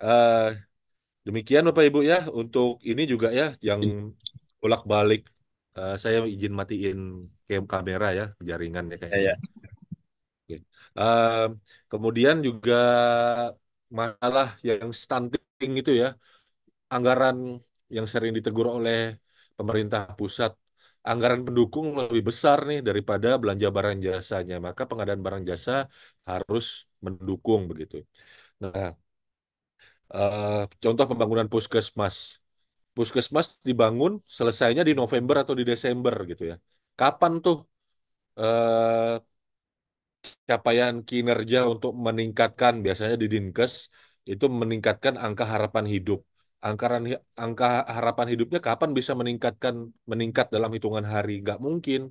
demikian Bapak Ibu ya untuk ini juga ya yang bolak-balik saya izin matiin kamera ya jaringan ya Ya, kayaknya. ya. Oke. Kemudian juga masalah yang stunting itu ya anggaran yang sering ditegur oleh pemerintah pusat anggaran pendukung lebih besar nih daripada belanja barang jasanya maka pengadaan barang jasa harus mendukung begitu. Nah, contoh pembangunan puskesmas. puskesmas dibangun selesainya di November atau di Desember gitu ya. Kapan tuh eh, capaian kinerja untuk meningkatkan biasanya di Dinkes itu meningkatkan angka harapan hidup. Angka harapan hidupnya kapan bisa meningkat dalam hitungan hari? Nggak mungkin.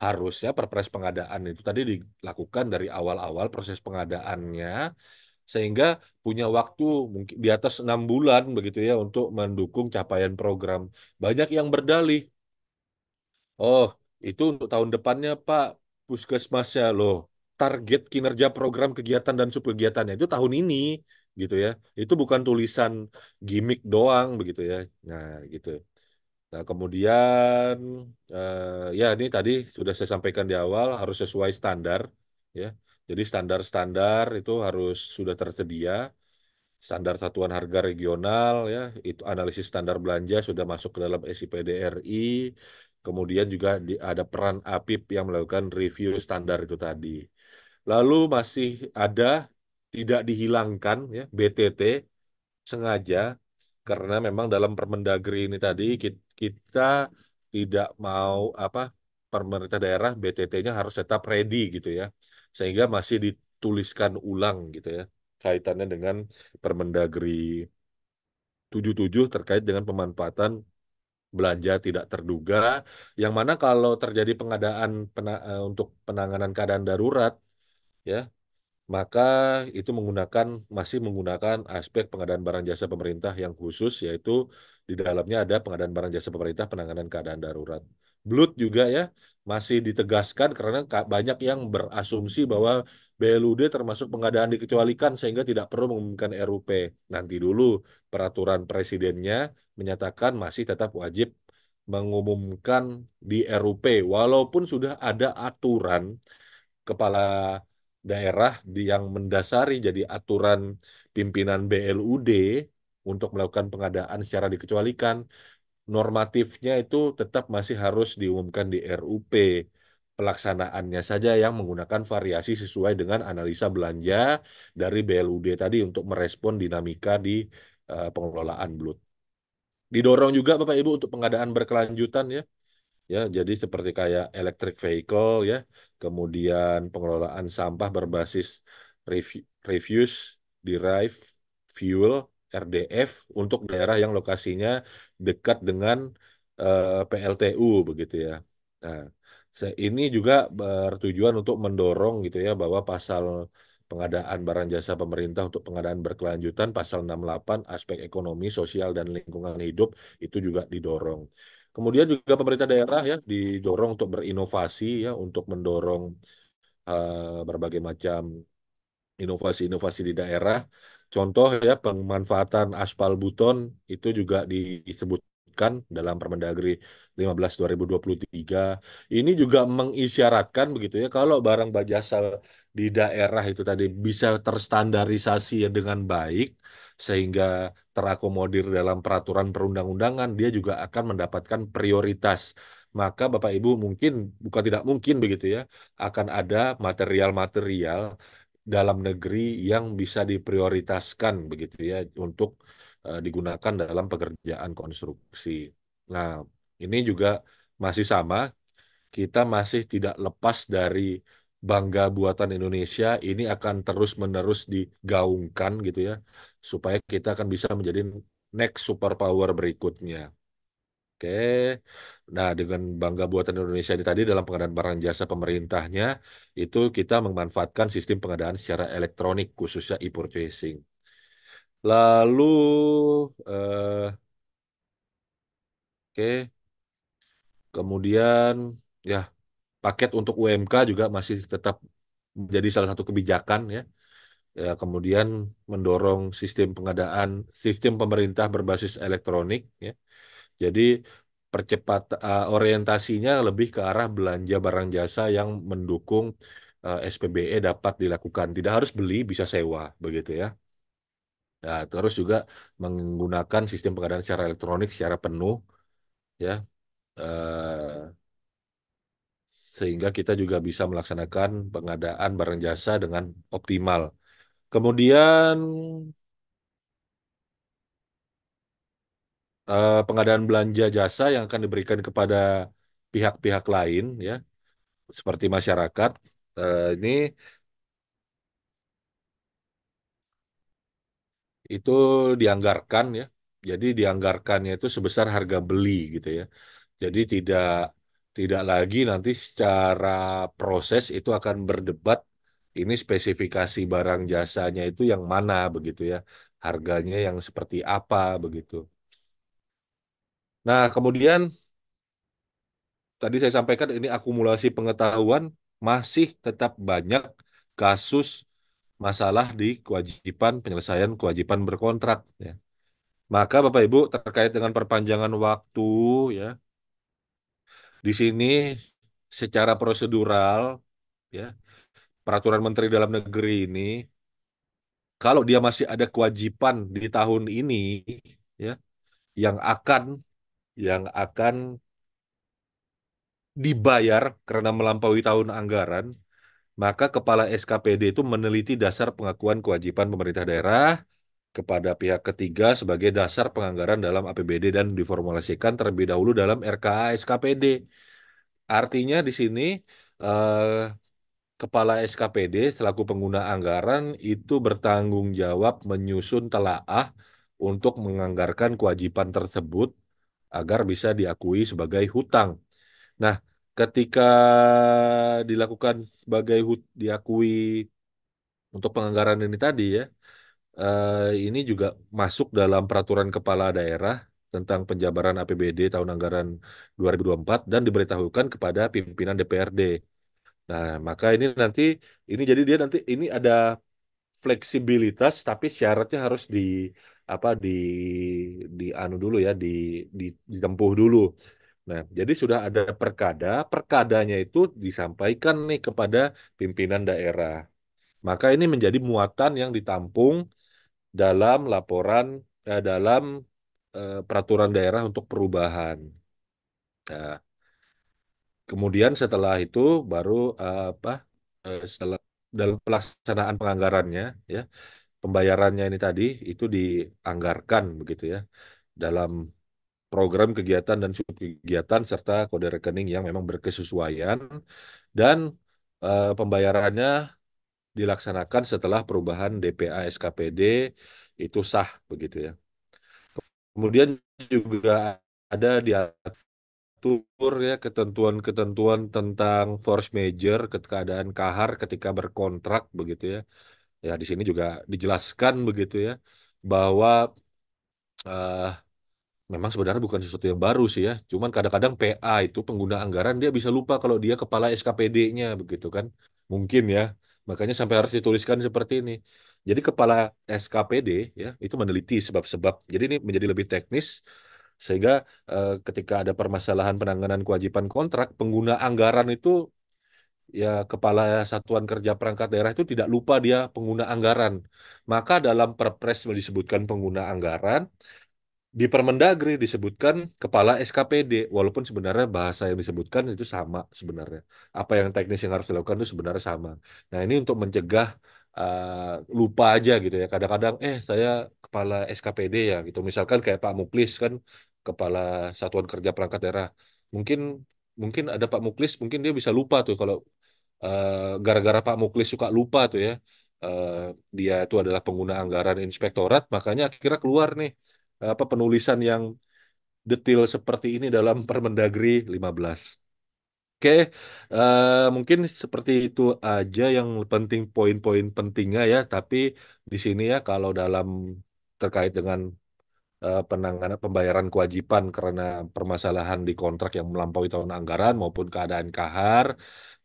Harusnya perpres pengadaan itu tadi dilakukan dari awal-awal proses pengadaannya sehingga punya waktu mungkin di atas 6 bulan begitu ya untuk mendukung capaian program. Banyak yang berdalih, oh, itu untuk tahun depannya Pak Puskesmasnya loh. Target kinerja program kegiatan dan subkegiatannya itu tahun ini gitu ya. Itu bukan tulisan gimmick doang begitu ya. Nah, gitu. Nah, kemudian ya ini tadi sudah saya sampaikan di awal harus sesuai standar ya. Jadi standar-standar itu harus sudah tersedia, standar satuan harga regional ya, itu analisis standar belanja sudah masuk ke dalam SIPDRI. Kemudian juga ada peran APIP yang melakukan review standar itu tadi. Lalu masih ada tidak dihilangkan ya BTT sengaja karena memang dalam Permendagri ini tadi kita tidak mau apa pemerintah daerah BTT-nya harus tetap ready gitu ya. Sehingga masih dituliskan ulang gitu ya kaitannya dengan Permendagri 77 terkait dengan pemanfaatan belanja tidak terduga yang mana kalau terjadi pengadaan untuk penanganan keadaan darurat ya maka itu masih menggunakan aspek pengadaan barang jasa pemerintah yang khusus, yaitu di dalamnya ada pengadaan barang jasa pemerintah penanganan keadaan darurat. BLUT juga ya masih ditegaskan karena banyak yang berasumsi bahwa BLUD termasuk pengadaan dikecualikan sehingga tidak perlu mengumumkan RUP. Nanti dulu peraturan presidennya menyatakan masih tetap wajib mengumumkan di RUP, walaupun sudah ada aturan kepala daerah yang mendasari jadi aturan pimpinan BLUD untuk melakukan pengadaan secara dikecualikan, normatifnya itu tetap masih harus diumumkan di RUP. Pelaksanaannya saja yang menggunakan variasi sesuai dengan analisa belanja dari BLUD tadi untuk merespon dinamika di pengelolaan BLUT. Didorong juga Bapak Ibu untuk pengadaan berkelanjutan ya. Ya, jadi seperti kayak electric vehicle ya, kemudian pengelolaan sampah berbasis refuse derived fuel RDF untuk daerah yang lokasinya dekat dengan PLTU begitu ya. Nah, ini juga bertujuan untuk mendorong gitu ya bahwa pasal pengadaan barang jasa pemerintah untuk pengadaan berkelanjutan pasal 68 aspek ekonomi, sosial dan lingkungan hidup itu juga didorong. Kemudian juga pemerintah daerah ya didorong untuk berinovasi ya untuk mendorong berbagai macam inovasi-inovasi di daerah. Contoh ya pemanfaatan aspal buton itu juga disebutkan dalam Permendagri 15 2023. Ini juga mengisyaratkan begitu ya kalau barang jasa di daerah itu tadi bisa terstandarisasi dengan baik sehingga terakomodir dalam peraturan perundang-undangan, dia juga akan mendapatkan prioritas. Maka Bapak Ibu mungkin bukan tidak mungkin begitu ya akan ada material-material dalam negeri yang bisa diprioritaskan begitu ya untuk digunakan dalam pekerjaan konstruksi. Nah, ini juga masih sama, kita masih tidak lepas dari bangga buatan Indonesia, ini akan terus-menerus digaungkan gitu ya, supaya kita akan bisa menjadi next superpower berikutnya. Oke, nah dengan bangga buatan Indonesia ini tadi dalam pengadaan barang jasa pemerintahnya itu kita memanfaatkan sistem pengadaan secara elektronik khususnya e-purchasing. Lalu, oke, kemudian ya paket untuk UMK juga masih tetap menjadi salah satu kebijakan ya. Ya, kemudian mendorong sistem pemerintah berbasis elektronik ya. Jadi orientasinya lebih ke arah belanja barang jasa yang mendukung SPBE dapat dilakukan. Tidak harus beli, bisa sewa, begitu ya. Nah, terus juga menggunakan sistem pengadaan secara elektronik secara penuh, ya, eh, sehingga kita juga bisa melaksanakan pengadaan barang jasa dengan optimal. Kemudian pengadaan belanja jasa yang akan diberikan kepada pihak-pihak lain ya seperti masyarakat. Ini itu dianggarkan ya. Jadi dianggarkannya itu sebesar harga beli gitu ya. Jadi tidak lagi nanti secara proses itu akan berdebat ini spesifikasi barang jasanya itu yang mana begitu ya. Harganya yang seperti apa begitu. Nah, kemudian tadi saya sampaikan ini akumulasi pengetahuan masih tetap banyak kasus masalah di kewajiban penyelesaian kewajiban berkontrak ya. Maka Bapak Ibu terkait dengan perpanjangan waktu ya, di sini secara prosedural ya, peraturan Menteri Dalam Negeri ini kalau dia masih ada kewajiban di tahun ini ya yang akan yang akan dibayar karena melampaui tahun anggaran, maka Kepala SKPD itu meneliti dasar pengakuan kewajiban pemerintah daerah kepada pihak ketiga sebagai dasar penganggaran dalam APBD dan diformulasikan terlebih dahulu dalam RKA SKPD. Artinya di sini eh, Kepala SKPD selaku pengguna anggaran itu bertanggung jawab menyusun telaah untuk menganggarkan kewajiban tersebut agar bisa diakui sebagai hutang. Nah, ketika dilakukan sebagai diakui untuk penganggaran ini tadi ya, ini juga masuk dalam peraturan kepala daerah tentang penjabaran APBD tahun anggaran 2024 dan diberitahukan kepada pimpinan DPRD. Nah, maka ini nanti ini jadi dia nanti ini ada fleksibilitas tapi syaratnya harus apa di anu dulu ya ditempuh dulu. Nah, jadi sudah ada perkada, perkadanya itu disampaikan nih kepada pimpinan daerah. Maka ini menjadi muatan yang ditampung dalam laporan dalam peraturan daerah untuk perubahan. Nah, kemudian setelah itu baru apa setelah dalam pelaksanaan penganggarannya ya pembayarannya ini tadi itu dianggarkan begitu ya dalam program kegiatan dan subkegiatan serta kode rekening yang memang berkesesuaian dan pembayarannya dilaksanakan setelah perubahan DPA SKPD itu sah begitu ya. Kemudian juga ada diatur ya ketentuan-ketentuan tentang force majeure keadaan kahar ketika berkontrak begitu ya. Ya di sini juga dijelaskan begitu ya bahwa eh, memang sebenarnya bukan sesuatu yang baru sih ya. Cuman kadang-kadang PA itu pengguna anggaran dia bisa lupa kalau dia kepala SKPD-nya begitu kan. Mungkin ya. Makanya sampai harus dituliskan seperti ini. Jadi kepala SKPD ya itu meneliti sebab-sebab. Jadi ini menjadi lebih teknis sehingga ketika ada permasalahan penanganan kewajiban kontrak, pengguna anggaran itu ya kepala satuan kerja perangkat daerah itu tidak lupa dia pengguna anggaran. Maka dalam Perpres disebutkan pengguna anggaran, di Permendagri disebutkan kepala SKPD, walaupun sebenarnya bahasa yang disebutkan itu sama sebenarnya. Apa yang teknis yang harus dilakukan itu sebenarnya sama. Nah, ini untuk mencegah lupa aja gitu ya. Kadang-kadang, saya kepala SKPD ya gitu. Misalkan kayak Pak Muklis kan kepala Satuan Kerja Perangkat Daerah. Mungkin mungkin ada Pak Muklis, mungkin dia bisa lupa tuh kalau gara-gara Pak Muklis suka lupa tuh ya. eh, Dia itu adalah pengguna anggaran inspektorat, makanya akhirnya keluar nih apa penulisan yang detail seperti ini dalam Permendagri 15. Oke, mungkin seperti itu aja yang penting poin-poin pentingnya ya. Tapi di sini ya kalau dalam terkait dengan penanganan pembayaran kewajiban karena permasalahan di kontrak yang melampaui tahun anggaran maupun keadaan kahar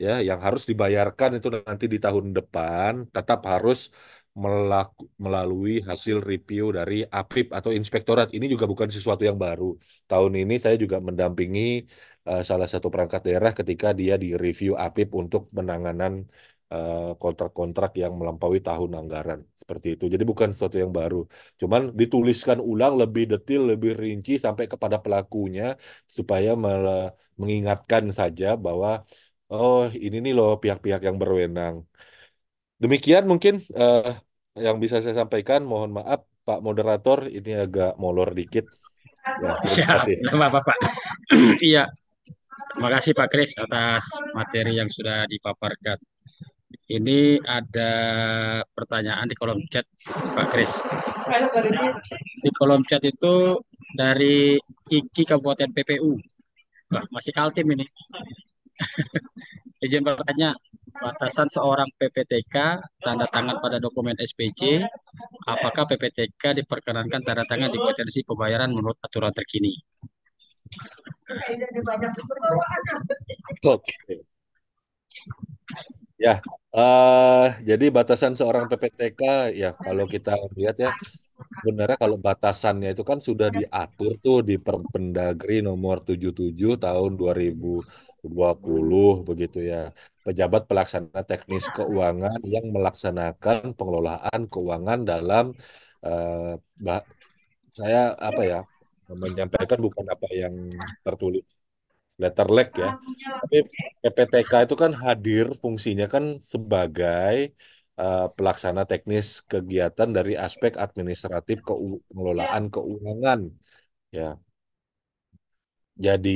ya yang harus dibayarkan itu nanti di tahun depan tetap harus melalui hasil review dari APIP atau inspektorat. Ini juga bukan sesuatu yang baru. Tahun ini saya juga mendampingi salah satu perangkat daerah ketika dia di review APIP untuk penanganan kontrak-kontrak yang melampaui tahun anggaran seperti itu. Jadi bukan sesuatu yang baru. Cuman dituliskan ulang lebih detail, lebih rinci sampai kepada pelakunya supaya mengingatkan saja bahwa oh ini nih loh pihak-pihak yang berwenang. Demikian mungkin yang bisa saya sampaikan. Mohon maaf Pak Moderator, ini agak molor dikit. Ya, terima Siap, kasih. nggak apa-apa Pak. Iya, terima kasih Pak Kris atas materi yang sudah dipaparkan. Ini ada pertanyaan di kolom chat Pak Kris. Di kolom chat itu dari IKI Kabupaten PPU. Wah, masih Kaltim ini. Izin bertanya, batasan seorang PPTK tanda tangan pada dokumen SPC, apakah PPTK diperkenankan tanda tangan di kwitansi pembayaran menurut aturan terkini? Oke. Ya, eh jadi batasan seorang PPTK ya kalau kita lihat ya sebenarnya kalau batasannya itu kan sudah diatur tuh di Permendagri nomor 77 tahun 2020 begitu ya. Pejabat pelaksana teknis keuangan yang melaksanakan pengelolaan keuangan dalam eh, bah- saya apa ya menyampaikan bukan apa yang tertulis letter leg ya. Tapi PPTK itu kan hadir fungsinya kan sebagai pelaksana teknis kegiatan dari aspek administratif pengelolaan keuangan ya. Jadi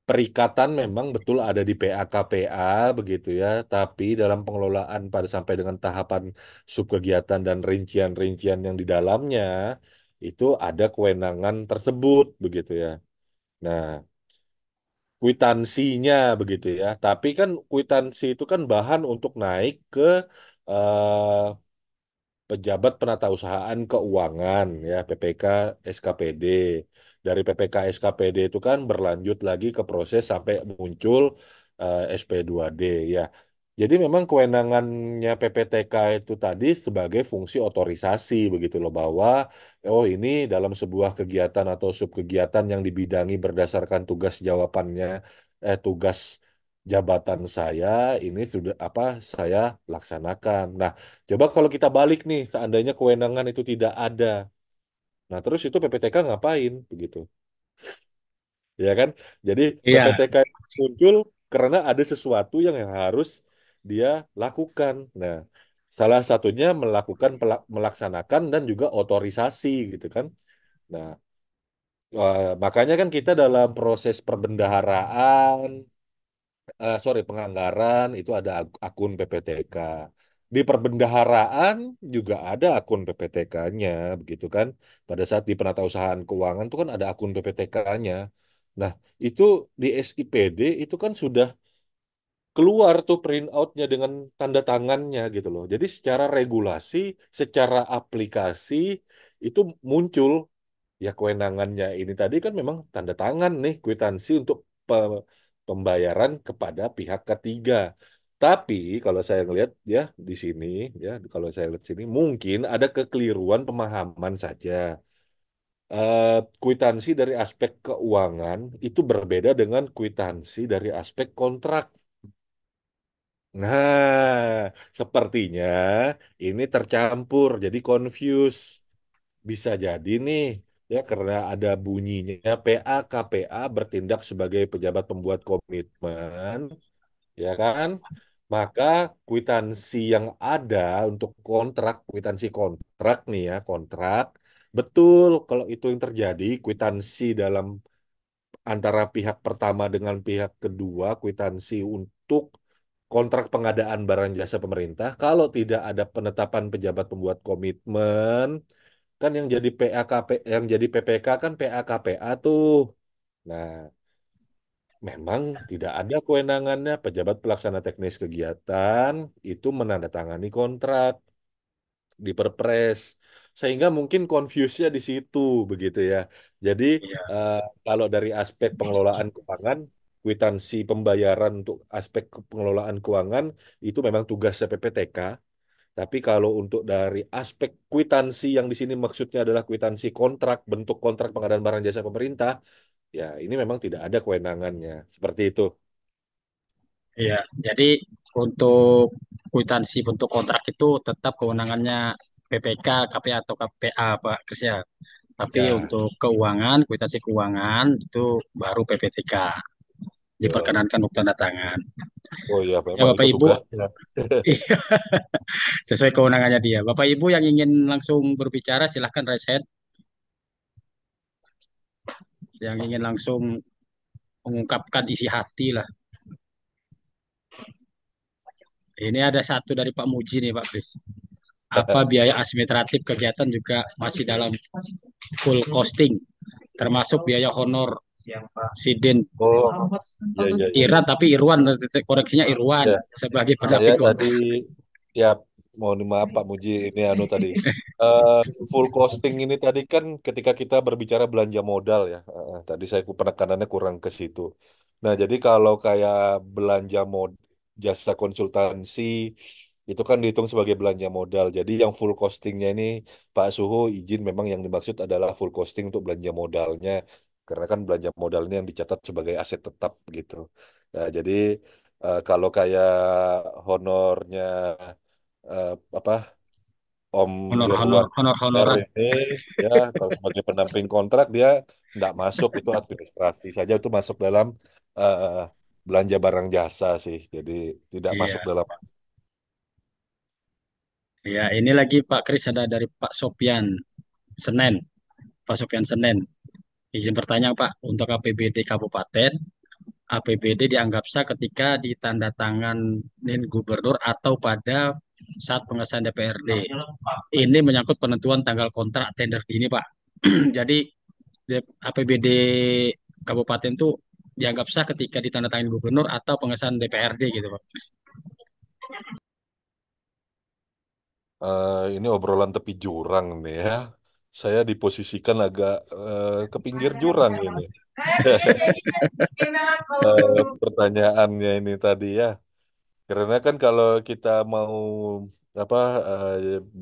perikatan memang betul ada di PAKPA begitu ya, tapi dalam pengelolaan pada sampai dengan tahapan subkegiatan dan rincian-rincian yang di dalamnya itu ada kewenangan tersebut begitu ya. Nah, kwitansinya begitu ya. Tapi kan kwitansi itu kan bahan untuk naik ke eh, pejabat penatausahaan keuangan ya PPK SKPD. Dari PPK SKPD itu kan berlanjut lagi ke proses sampai muncul SP2D ya. Jadi memang kewenangannya PPTK itu tadi sebagai fungsi otorisasi begitu loh bahwa oh ini dalam sebuah kegiatan atau subkegiatan yang dibidangi berdasarkan tugas jawabannya tugas jabatan saya ini sudah apa saya laksanakan. Nah, coba kalau kita balik nih, seandainya kewenangan itu tidak ada. Nah, terus itu PPTK ngapain begitu? Ya kan? Jadi Iya, PPTK muncul karena ada sesuatu yang harus dia lakukan. Nah, salah satunya melakukan melaksanakan dan juga otorisasi gitu kan. Nah, makanya kan kita dalam proses perbendaharaan sorry penganggaran itu ada akun PPTK. Di perbendaharaan juga ada akun PPTK-nya, begitu kan? Pada saat di penatausahaan keuangan itu kan ada akun PPTK-nya. Nah, itu di SIPD itu kan sudah keluar tuh print out-nya dengan tanda tangannya gitu loh. Jadi secara regulasi, secara aplikasi itu muncul ya kewenangannya ini tadi kan memang tanda tangan nih kwitansi untuk pembayaran kepada pihak ketiga. Tapi kalau saya ngelihat ya di sini ya kalau saya lihat sini mungkin ada kekeliruan pemahaman saja. Kwitansi dari aspek keuangan itu berbeda dengan kwitansi dari aspek kontrak. Nah, sepertinya ini tercampur jadi confuse. Bisa jadi nih, ya karena ada bunyinya PA-KPA bertindak sebagai pejabat pembuat komitmen, ya kan? Maka kwitansi yang ada untuk kontrak, kwitansi kontrak nih ya, kontrak, betul kalau itu yang terjadi, kwitansi dalam antara pihak pertama dengan pihak kedua, kwitansi untuk kontrak pengadaan barang jasa pemerintah, kalau tidak ada penetapan pejabat pembuat komitmen, kan yang jadi PAKP yang jadi PPK kan PAKPA tuh. Nah, memang tidak ada kewenangannya pejabat pelaksana teknis kegiatan itu menandatangani kontrak di Perpres. Sehingga mungkin confuse-nya di situ begitu ya. Jadi iya, eh, kalau dari aspek pengelolaan keuangan, kwitansi pembayaran untuk aspek pengelolaan keuangan itu memang tugas PPTK. Tapi kalau untuk dari aspek kwitansi yang di sini maksudnya adalah kwitansi kontrak, bentuk kontrak pengadaan barang jasa pemerintah, ya ini memang tidak ada kewenangannya. Seperti itu. iya. Jadi untuk kwitansi bentuk kontrak itu tetap kewenangannya PPK, KPA atau KPA Pak Kris ya. Tapi Ya, untuk keuangan, kwitansi keuangan itu baru PPTK. betul. Diperkenankan untuk tanda tangan. Oh iya, Ya memang Bapak itu Ibu, tugasnya. iya, sesuai kewenangannya dia. Bapak Ibu yang ingin langsung berbicara silahkan raise hand. yang ingin langsung mengungkapkan isi hati lah. Ini ada satu dari Pak Muji nih Pak Kris. Apa biaya administratif kegiatan juga masih dalam full costing, termasuk biaya honor Sidin Oh, ya, ya, ya, ya. Iran, tapi Irwan, koreksinya Irwan Ya, sebagai saya pendamping tadi kontrak. tiap mohon maaf Pak Muji ini anu tadi. Eh, Full costing ini tadi kan ketika kita berbicara belanja modal ya. Tadi saya penekanannya kurang ke situ. Nah, jadi kalau kayak belanja jasa konsultansi itu kan dihitung sebagai belanja modal. Jadi yang full costingnya ini Pak Suhu izin memang yang dimaksud adalah full costing untuk belanja modalnya. Karena kan belanja modal ini yang dicatat sebagai aset tetap gitu. Nah, jadi kalau kayak honornya apa Om Honor honor Irwan honor R honoran. ini ya kalau sebagai pendamping kontrak dia nggak masuk itu administrasi saja itu masuk dalam eh, belanja barang jasa sih jadi tidak masuk Iya. dalam. Ya, ini lagi Pak Kris ada dari Pak Sopian Senen. Pak Sopian Senen. Izin bertanya Pak, untuk APBD Kabupaten, APBD dianggap sah ketika ditandatanganin gubernur atau pada saat pengesahan DPRD. Ini menyangkut penentuan tanggal kontrak tender dini Pak. Jadi APBD Kabupaten itu dianggap sah ketika ditandatangani gubernur atau pengesahan DPRD gitu Pak. Ini obrolan tepi jurang nih ya saya diposisikan agak ke pinggir jurang ini. Pertanyaannya ini tadi ya karena kan kalau kita mau apa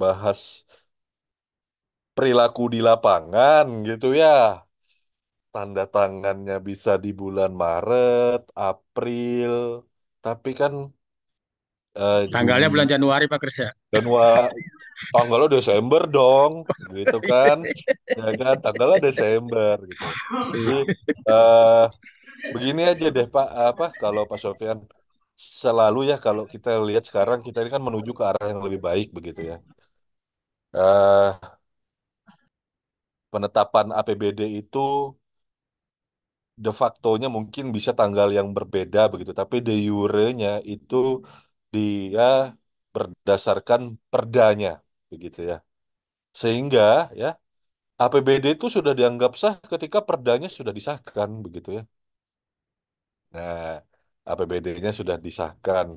bahas perilaku di lapangan gitu ya. Tanda tangannya bisa di bulan Maret, April, tapi kan Tanggalnya Juni bulan Januari Pak Kris ya. dan tanggalnya Desember dong, gitu kan? Ya kan, tanggalnya Desember gitu. Jadi eh begini aja deh Pak, apa kalau Pak Sofian selalu ya kalau kita lihat sekarang kita ini kan menuju ke arah yang lebih baik begitu ya. eh Penetapan APBD itu de facto-nya mungkin bisa tanggal yang berbeda begitu, tapi de jure-nya itu dia berdasarkan perdanya begitu ya. Sehingga ya APBD itu sudah dianggap sah ketika perdanya sudah disahkan begitu ya. Nah, APBD-nya sudah disahkan.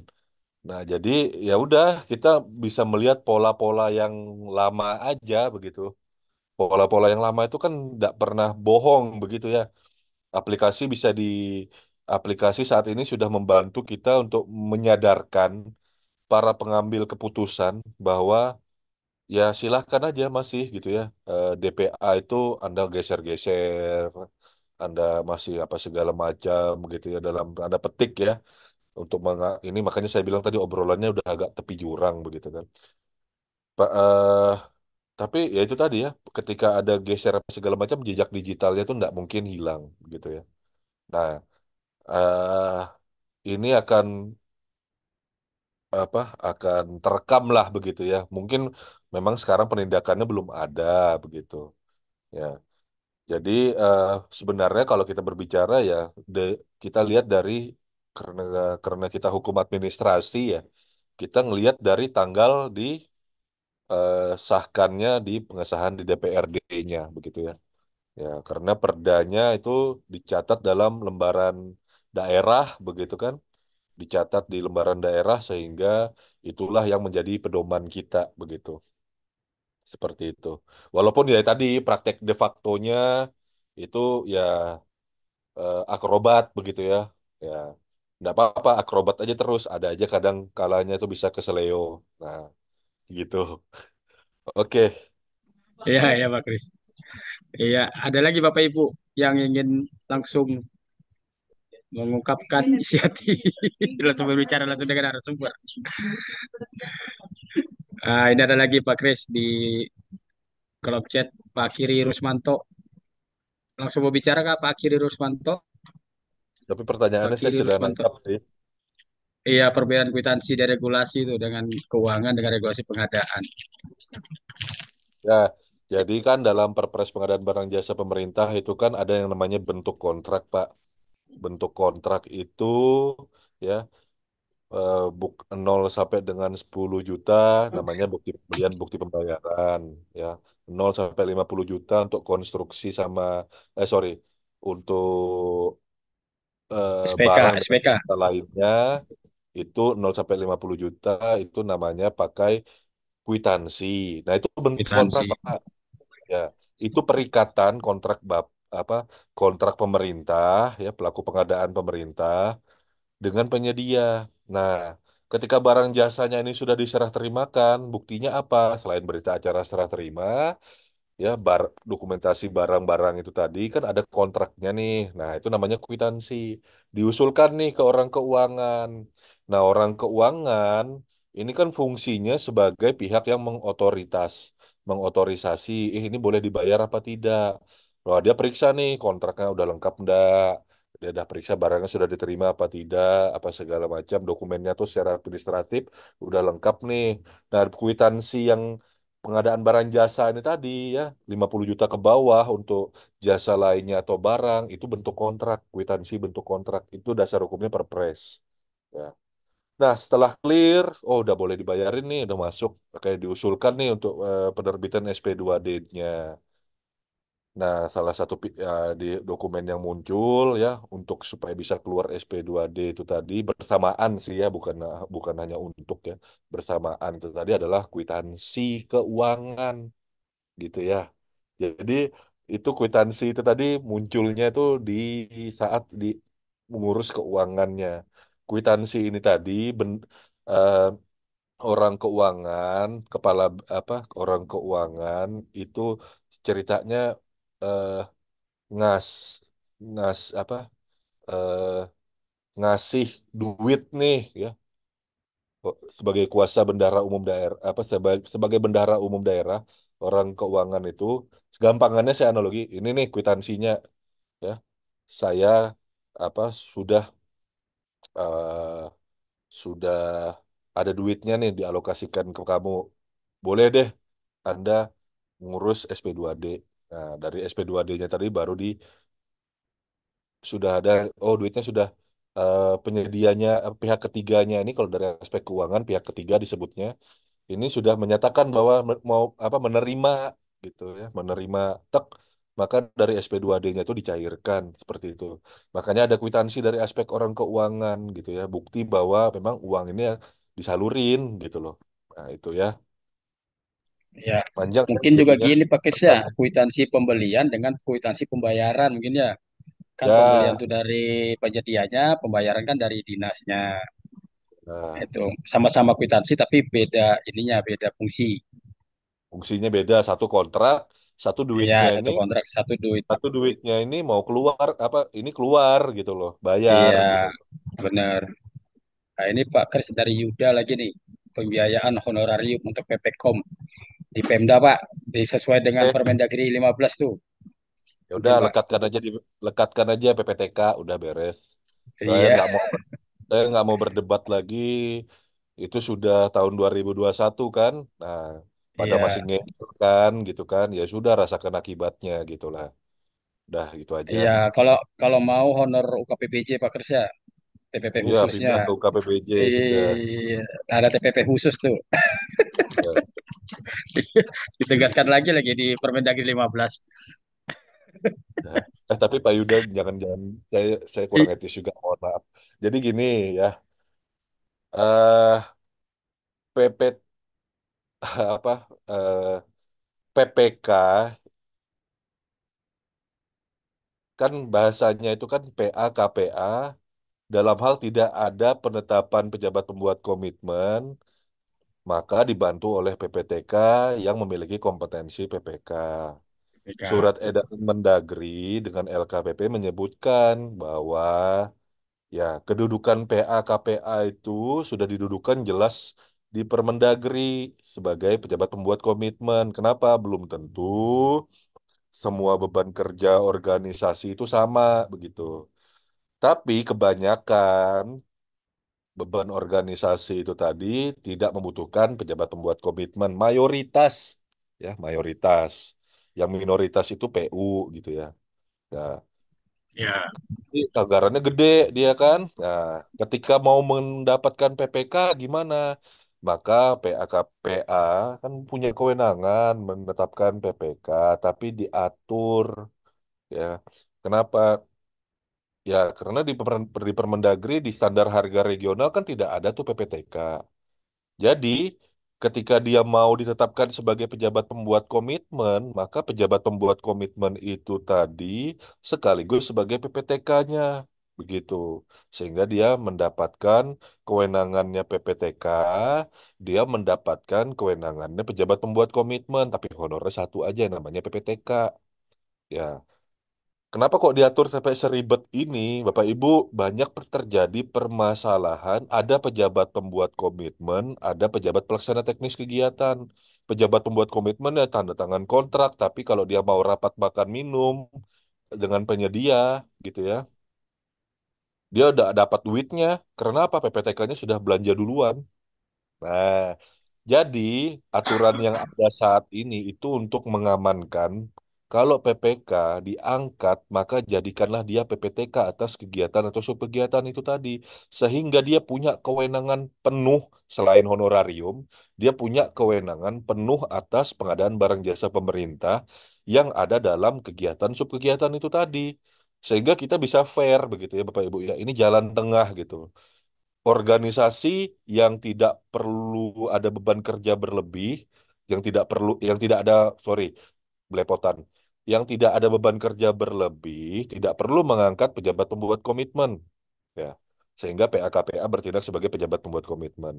Nah, jadi ya udah kita bisa melihat pola-pola yang lama aja begitu. Pola-pola yang lama itu kan tidak pernah bohong begitu ya. Aplikasi bisa di aplikasi saat ini sudah membantu kita untuk menyadarkan para pengambil keputusan bahwa ya silahkan aja masih gitu ya. DPA itu Anda geser-geser, Anda masih apa segala macam gitu ya dalam tanda petik ya untuk ini makanya saya bilang tadi obrolannya udah agak tepi jurang begitu kan. Pak, tapi ya itu tadi ya ketika ada geser apa segala macam jejak digitalnya itu nggak mungkin hilang gitu ya. Nah, eh ini akan apa akan terekam lah begitu ya. Mungkin memang sekarang penindakannya belum ada begitu. Ya, jadi eh, sebenarnya kalau kita berbicara ya kita lihat dari karena kita hukum administrasi ya, kita ngelihat dari tanggal di sahkannya di pengesahan di DPRD-nya begitu ya. Ya, karena perdanya itu dicatat dalam lembaran daerah begitu kan. Dicatat di lembaran daerah sehingga itulah yang menjadi pedoman kita begitu. Seperti itu. Walaupun ya tadi praktek de facto-nya itu ya akrobat begitu ya. Ya, nggak apa-apa akrobat aja terus. Ada aja kadang kalanya itu bisa keseleo. Nah, gitu. Oke. Iya, iya Pak Kris. Iya, ada lagi Bapak Ibu yang ingin langsung mengungkapkan isi hati, langsung berbicara langsung dengan narasumber. Ini ada lagi Pak Kris di kolom chat Pak Kiri Rusmanto. Langsung mau bicara Kak Pak Kiri Rusmanto? Tapi Pak pertanyaannya saya Kiri sudah Rusmanto. nangkap sih. Iya, perbedaan kwitansi dan regulasi itu dengan keuangan dengan regulasi pengadaan. Ya, Jadi kan dalam Perpres Pengadaan Barang Jasa Pemerintah itu kan ada yang namanya bentuk kontrak, Pak. Bentuk kontrak itu ya buk 0 sampai dengan 10 juta namanya bukti pembelian bukti pembayaran ya. 0 sampai 50 juta untuk konstruksi sama sorry untuk SPK, barang dan SPK, jasa lainnya itu 0 sampai 50 juta itu namanya pakai kwitansi. Nah, itu bentuk kontrak, kwitansi. Pak. Ya, itu perikatan kontrak apa kontrak pemerintah ya pelaku pengadaan pemerintah dengan penyedia. Nah, ketika barang jasanya ini sudah diserah terimakan, buktinya apa? Selain berita acara serah terima, ya dokumentasi barang-barang itu tadi kan ada kontraknya nih. Nah, itu namanya kwitansi. Diusulkan nih ke orang keuangan. Nah, orang keuangan ini kan fungsinya sebagai pihak yang mengotorisasi, ini boleh dibayar apa tidak. Nah, dia periksa nih kontraknya udah lengkap enggak. Dia udah periksa barangnya sudah diterima apa tidak, apa segala macam dokumennya tuh secara administratif udah lengkap nih. Nah, kwitansi yang pengadaan barang jasa ini tadi ya 50 juta ke bawah untuk jasa lainnya atau barang itu bentuk kontrak, kwitansi bentuk kontrak itu dasar hukumnya Perpres ya. Nah, setelah clear, oh udah boleh dibayarin nih, udah masuk kayak diusulkan nih untuk penerbitan SP2D-nya. Nah, salah satu di dokumen yang muncul ya untuk supaya bisa keluar SP2D itu tadi bersamaan sih ya, bukan bukan hanya untuk ya, bersamaan itu tadi adalah kwitansi keuangan gitu ya. Jadi itu kwitansi itu tadi munculnya itu di saat di mengurus keuangannya. Kwitansi ini tadi eh, orang keuangan, kepala apa orang keuangan itu ceritanya eh, ngas ngas apa eh, ngasih duit nih ya sebagai kuasa bendahara umum daerah apa sebagai bendahara umum daerah orang keuangan itu gampangannya saya analogi ini nih kwitansinya ya saya apa eh, sudah ada duitnya nih dialokasikan ke kamu boleh deh Anda ngurus SP2D. Nah, dari SP2D-nya tadi baru sudah ada oh duitnya sudah penyedianya pihak ketiganya ini kalau dari aspek keuangan pihak ketiga disebutnya ini sudah menyatakan bahwa mau apa menerima gitu ya menerima tek maka dari SP2D-nya itu dicairkan seperti itu makanya ada kwitansi dari aspek orang keuangan gitu ya bukti bahwa memang uang ini ya disalurin gitu loh nah itu ya Ya, panjang ya mungkin juga jadinya gini Pak Kris ya, penjelasannya. kwitansi pembelian dengan kwitansi pembayaran mungkin ya. Kan pembelian Ya itu dari penyedianya, pembayaran kan dari dinasnya. nah, Itu sama-sama kwitansi tapi beda ininya, beda fungsi. fungsinya beda satu kontrak satu Ya, duitnya ini satu kontrak, satu duit. satu duitnya ini mau keluar apa ini keluar gitu loh bayar Iya, gitu. benar. Nah, ini Pak Kris dari Yuda lagi nih. Pembiayaan honorarium untuk PPKOM di Pemda, Pak. Sesuai dengan Eh, Permendagri 15 tuh. ya udah Mungkin, Pak. lekatkan aja PPTK udah beres. Saya Iya, nggak mau berdebat lagi. Itu sudah tahun 2021 kan. Nah, pada iya, masih ngeyel kan gitu kan. Ya sudah rasakan akibatnya gitulah. Udah gitu aja. iya. Kalau kalau mau honor UKPBJ Pak Kris ya, TPP Iya, khususnya. pindah ke KPBJ sudah. Iya, ada TPP khusus tuh. Ya. Ditegaskan lagi di Permendagri 15. Nah, tapi Pak Yuda jangan-jangan saya kurang I- etis juga mohon maaf. Jadi gini ya, eh PP apa PPK kan bahasanya itu kan PA KPA dalam hal tidak ada penetapan pejabat pembuat komitmen maka dibantu oleh PPTK yang memiliki kompetensi PPK. BK. Surat edaran Mendagri dengan LKPP menyebutkan bahwa ya, kedudukan PA KPA itu sudah didudukan jelas di Permendagri sebagai pejabat pembuat komitmen. Kenapa? Belum tentu semua beban kerja organisasi itu sama begitu. Tapi kebanyakan beban organisasi itu tadi tidak membutuhkan pejabat pembuat komitmen. Mayoritas, ya mayoritas. yang minoritas itu PU gitu ya. Nah, Ya, jadi anggarannya gede dia kan. Nah, ketika mau mendapatkan PPK gimana? Maka PAKPA kan punya kewenangan menetapkan PPK, tapi diatur ya. Kenapa? Ya, karena di Permendagri di standar harga regional kan tidak ada tuh PPTK. Jadi, ketika dia mau ditetapkan sebagai pejabat pembuat komitmen, maka pejabat pembuat komitmen itu tadi sekaligus sebagai PPTK-nya. Begitu. Sehingga dia mendapatkan kewenangannya PPTK, dia mendapatkan kewenangannya pejabat pembuat komitmen, tapi honornya satu aja namanya PPTK. Ya, kenapa kok diatur sampai seribet ini, Bapak Ibu? Banyak terjadi permasalahan. Ada pejabat pembuat komitmen, ada pejabat pelaksana teknis kegiatan. Pejabat pembuat komitmen ya tanda tangan kontrak, tapi kalau dia mau rapat makan minum dengan penyedia, gitu ya, dia udah dapat duitnya. Karena apa? PPTK-nya sudah belanja duluan. Nah, jadi, aturan yang ada saat ini itu untuk mengamankan kalau PPK diangkat, maka jadikanlah dia PPTK atas kegiatan atau subkegiatan itu tadi. Sehingga dia punya kewenangan penuh selain honorarium, dia punya kewenangan penuh atas pengadaan barang jasa pemerintah yang ada dalam kegiatan subkegiatan itu tadi. Sehingga kita bisa fair begitu ya Bapak Ibu ya. Ini jalan tengah gitu, organisasi yang tidak perlu ada beban kerja berlebih, yang tidak ada, sorry, belepotan, yang tidak ada beban kerja berlebih, tidak perlu mengangkat pejabat pembuat komitmen, ya, sehingga PAKPA bertindak sebagai pejabat pembuat komitmen.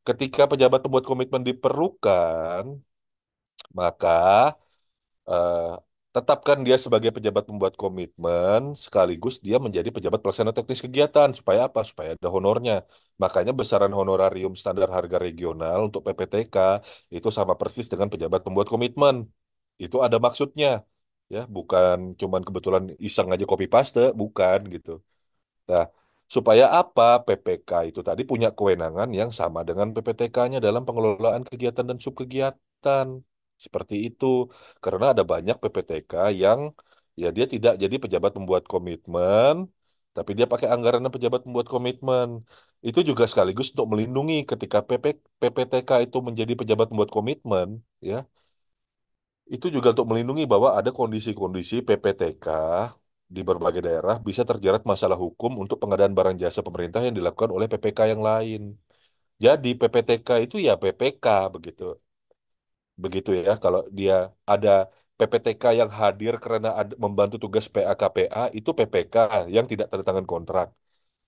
Ketika pejabat pembuat komitmen diperlukan, maka eh, tetapkan dia sebagai pejabat pembuat komitmen sekaligus dia menjadi pejabat pelaksana teknis kegiatan supaya apa? Supaya ada honornya. Makanya besaran honorarium standar harga regional untuk PPTK itu sama persis dengan pejabat pembuat komitmen. Itu ada maksudnya. Ya, bukan cuman kebetulan iseng aja copy paste, bukan gitu. Nah, supaya apa? PPK itu tadi punya kewenangan yang sama dengan PPTK-nya dalam pengelolaan kegiatan dan subkegiatan. Seperti itu. Karena ada banyak PPTK yang ya dia tidak jadi pejabat pembuat komitmen, tapi dia pakai anggaran pejabat pembuat komitmen. Itu juga sekaligus untuk melindungi ketika PPTK itu menjadi pejabat pembuat komitmen, ya. Itu juga untuk melindungi bahwa ada kondisi-kondisi PPTK di berbagai daerah bisa terjerat masalah hukum untuk pengadaan barang jasa pemerintah yang dilakukan oleh PPK yang lain. Jadi PPTK itu ya PPK begitu. Begitu ya, kalau dia ada PPTK yang hadir karena membantu tugas PAKPA itu PPK yang tidak tanda tangan kontrak.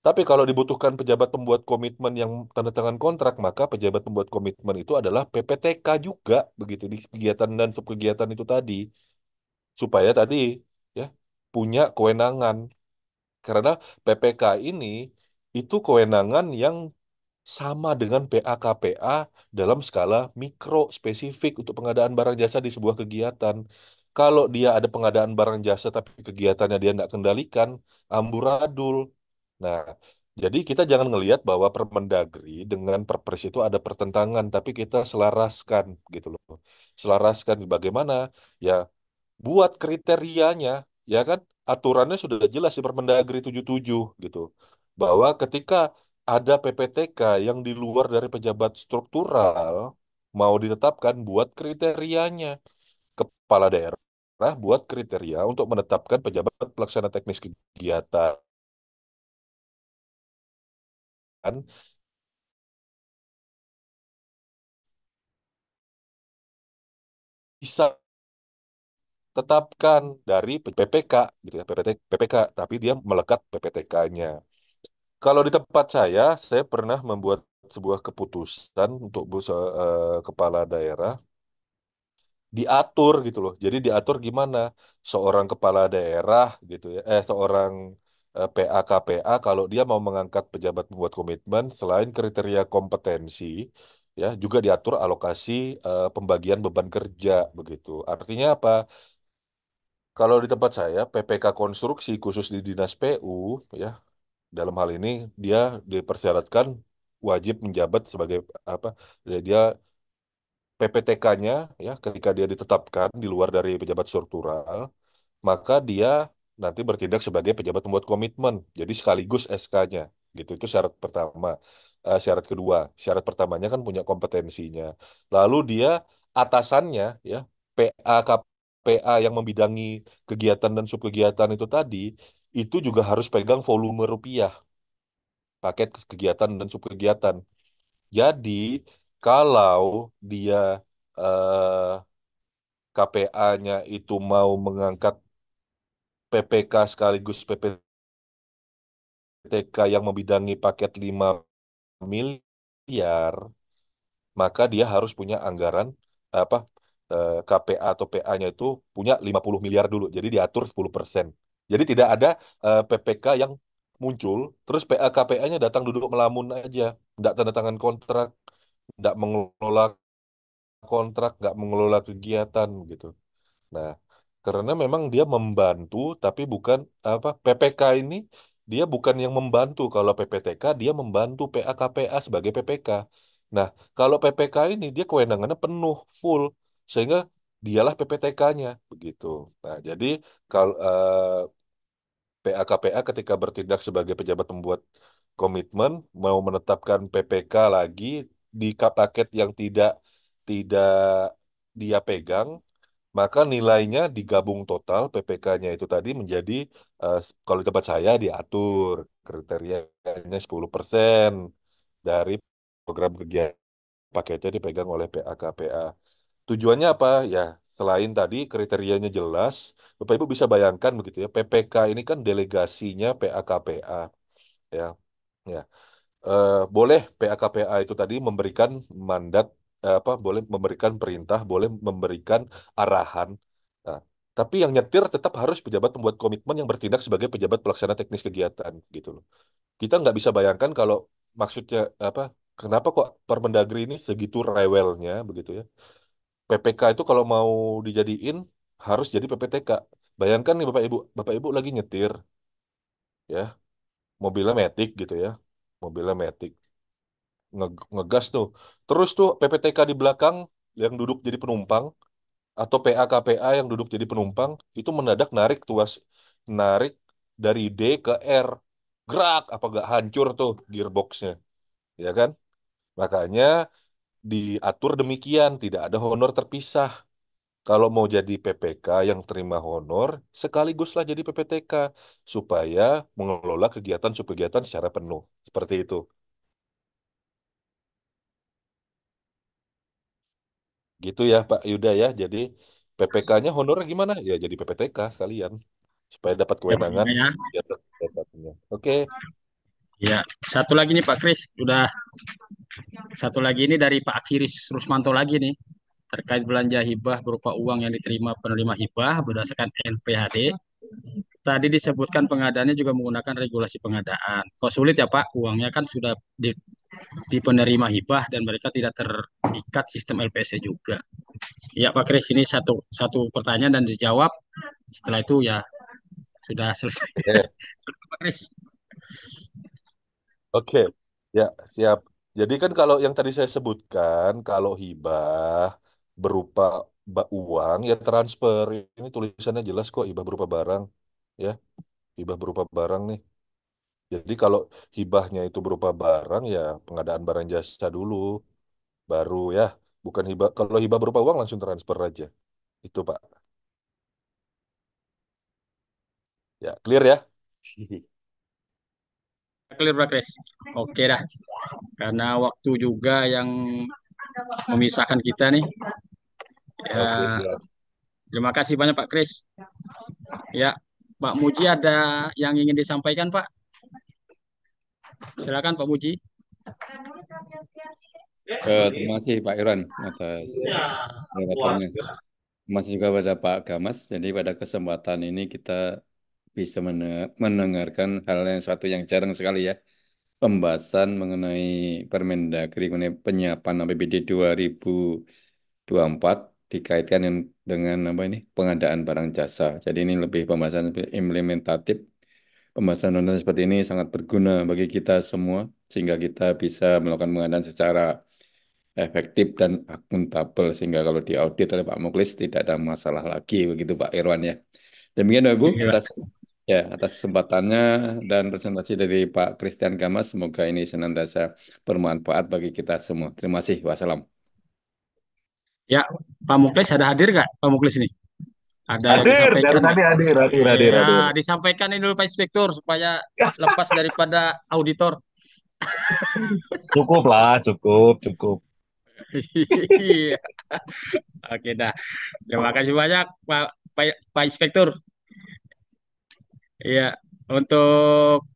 Tapi kalau dibutuhkan pejabat pembuat komitmen yang tanda tangan kontrak, maka pejabat pembuat komitmen itu adalah PPTK juga begitu di kegiatan dan subkegiatan itu tadi, supaya tadi ya punya kewenangan, karena PPK ini itu kewenangan yang sama dengan PAKPA dalam skala mikro spesifik untuk pengadaan barang jasa di sebuah kegiatan. Kalau dia ada pengadaan barang jasa tapi kegiatannya dia tidak kendalikan, amburadul. Nah, jadi kita jangan ngelihat bahwa Permendagri dengan Perpres itu ada pertentangan, tapi kita selaraskan gitu loh. Selaraskan bagaimana? Ya, buat kriterianya, ya kan? Aturannya sudah jelas di Permendagri 77 gitu. Bahwa ketika ada PPTK yang di luar dari pejabat struktural mau ditetapkan buat kriterianya. Kepala daerah buat kriteria untuk menetapkan pejabat pelaksana teknis kegiatan bisa tetapkan dari PPK gitu ya, PPK, tapi dia melekat PPTK-nya. Kalau di tempat saya pernah membuat sebuah keputusan untuk kepala daerah diatur gitu loh. Jadi diatur gimana? Seorang kepala daerah gitu ya, seorang PA-KPA kalau dia mau mengangkat pejabat pembuat komitmen selain kriteria kompetensi ya juga diatur alokasi pembagian beban kerja begitu. Artinya apa? Kalau di tempat saya PPK konstruksi khusus di Dinas PU ya dalam hal ini dia dipersyaratkan wajib menjabat sebagai apa? Dia PPTK-nya ya ketika dia ditetapkan di luar dari pejabat struktural, maka dia nanti bertindak sebagai pejabat pembuat komitmen. Jadi sekaligus SK-nya, gitu. Itu syarat pertama. Syarat kedua, syarat pertamanya kan punya kompetensinya. Lalu dia atasannya, ya PA KPA yang membidangi kegiatan dan subkegiatan itu tadi, itu juga harus pegang volume rupiah, paket kegiatan dan subkegiatan. Jadi kalau dia KPA-nya itu mau mengangkat PPK sekaligus PPTK yang membidangi paket 5 miliar, maka dia harus punya anggaran apa KPA atau PA-nya itu punya 50 miliar dulu. Jadi diatur 10%. Jadi tidak ada PPK yang muncul, terus PA KPA-nya datang duduk melamun aja, tidak tanda tangan kontrak, tidak mengelola kontrak, nggak mengelola kegiatan gitu. Nah, karena memang dia membantu, tapi bukan apa PPK ini dia bukan yang membantu. Kalau PPTK dia membantu PAKPA sebagai PPK. Nah, kalau PPK ini dia kewenangannya penuh, full, sehingga dialah PPTK-nya begitu. Nah, jadi kalau PAKPA ketika bertindak sebagai pejabat pembuat komitmen mau menetapkan PPK lagi di paket yang tidak dia pegang, maka nilainya digabung total PPK-nya itu tadi menjadi kalau di tempat saya diatur kriterianya 10% dari program kegiatan paketnya dipegang oleh PAKPA. Tujuannya apa? Ya, selain tadi kriterianya jelas, Bapak Ibu bisa bayangkan begitu ya, PPK ini kan delegasinya PAKPA ya. Ya, boleh PAKPA itu tadi memberikan mandat boleh memberikan perintah, boleh memberikan arahan. Nah, tapi yang nyetir tetap harus pejabat pembuat komitmen yang bertindak sebagai pejabat pelaksana teknis kegiatan gitu loh. Kita nggak bisa bayangkan kalau maksudnya apa? Kenapa kok Permendagri ini segitu rewelnya begitu ya? PPK itu kalau mau dijadiin harus jadi PPTK. Bayangkan nih Bapak Ibu lagi nyetir ya, mobilnya Matic gitu ya. Mobilnya Matic. Ngegas tuh. Terus tuh PPTK di belakang yang duduk jadi penumpang atau PA-KPA yang duduk jadi penumpang itu mendadak narik tuas narik dari D ke R. Gerak apa gak hancur tuh gearboxnya, ya kan? Makanya diatur demikian, tidak ada honor terpisah. Kalau mau jadi PPK yang terima honor, sekaliguslah jadi PPTK supaya mengelola kegiatan subkegiatan secara penuh. Seperti itu. Gitu ya Pak Yuda ya. Jadi PPK-nya honornya gimana? Ya jadi PPTK sekalian supaya dapat Ya Pak kewenangan Yuda ya. kegiatannya. Oke, Ya, satu lagi nih Pak Kris, udah satu lagi ini dari Pak Akiris Rusmanto lagi nih terkait belanja hibah berupa uang yang diterima penerima hibah berdasarkan NPHD. Tadi disebutkan pengadaannya juga menggunakan regulasi pengadaan. Kok sulit ya Pak? Uangnya kan sudah di penerima hibah dan mereka tidak terikat sistem LPS juga. Ya Pak Kris, ini satu satu pertanyaan dan dijawab. Setelah itu ya sudah selesai. oke, Pak Kris. oke. Ya, siap. Jadi kan kalau yang tadi saya sebutkan, kalau hibah berupa uang ya transfer. Ini tulisannya jelas kok hibah berupa barang. Ya, hibah berupa barang nih. Jadi kalau hibahnya itu berupa barang ya pengadaan barang jasa dulu, baru ya. Bukan hibah. Kalau hibah berupa uang langsung transfer aja. Itu Pak. Ya, clear ya? Clear Pak Kris. Oke dah. Karena waktu juga yang memisahkan kita nih. Oke, Ya, siap. terima kasih banyak Pak Kris. Ya, Pak Muji ada yang ingin disampaikan Pak? Silakan Pak Muji. Terima kasih Pak Iran atas moderatornya. Terima kasih juga pada Pak Gamas. Jadi pada kesempatan ini kita bisa mendengarkan hal yang suatu yang jarang sekali ya. Pembahasan mengenai Permendagri mengenai penyiapan APBD 2024 dikaitkan dengan apa ini pengadaan barang jasa. Jadi ini lebih pembahasan lebih implementatif. Pembahasan undang seperti ini sangat berguna bagi kita semua sehingga kita bisa melakukan pengadaan secara efektif dan akuntabel sehingga kalau diaudit oleh Pak Muklis tidak ada masalah lagi begitu Pak Irwan ya. Demikian Bapak Ibu Iya, atas kesempatannya dan presentasi dari Pak Christian Gamas semoga ini senantiasa bermanfaat bagi kita semua. Terima kasih. Wassalam. ya, Pak Muklis ada hadir nggak? Pak Muklis ini ada yang Hadir, dari disampaikan nggak? tadi hadir, hadir, hadir, Ya, hadir. disampaikan ini dulu Pak Inspektur supaya lepas daripada auditor. Cukup lah, cukup, cukup. Iya. Oke dah. Terima kasih banyak Pak Inspektur. Iya, untuk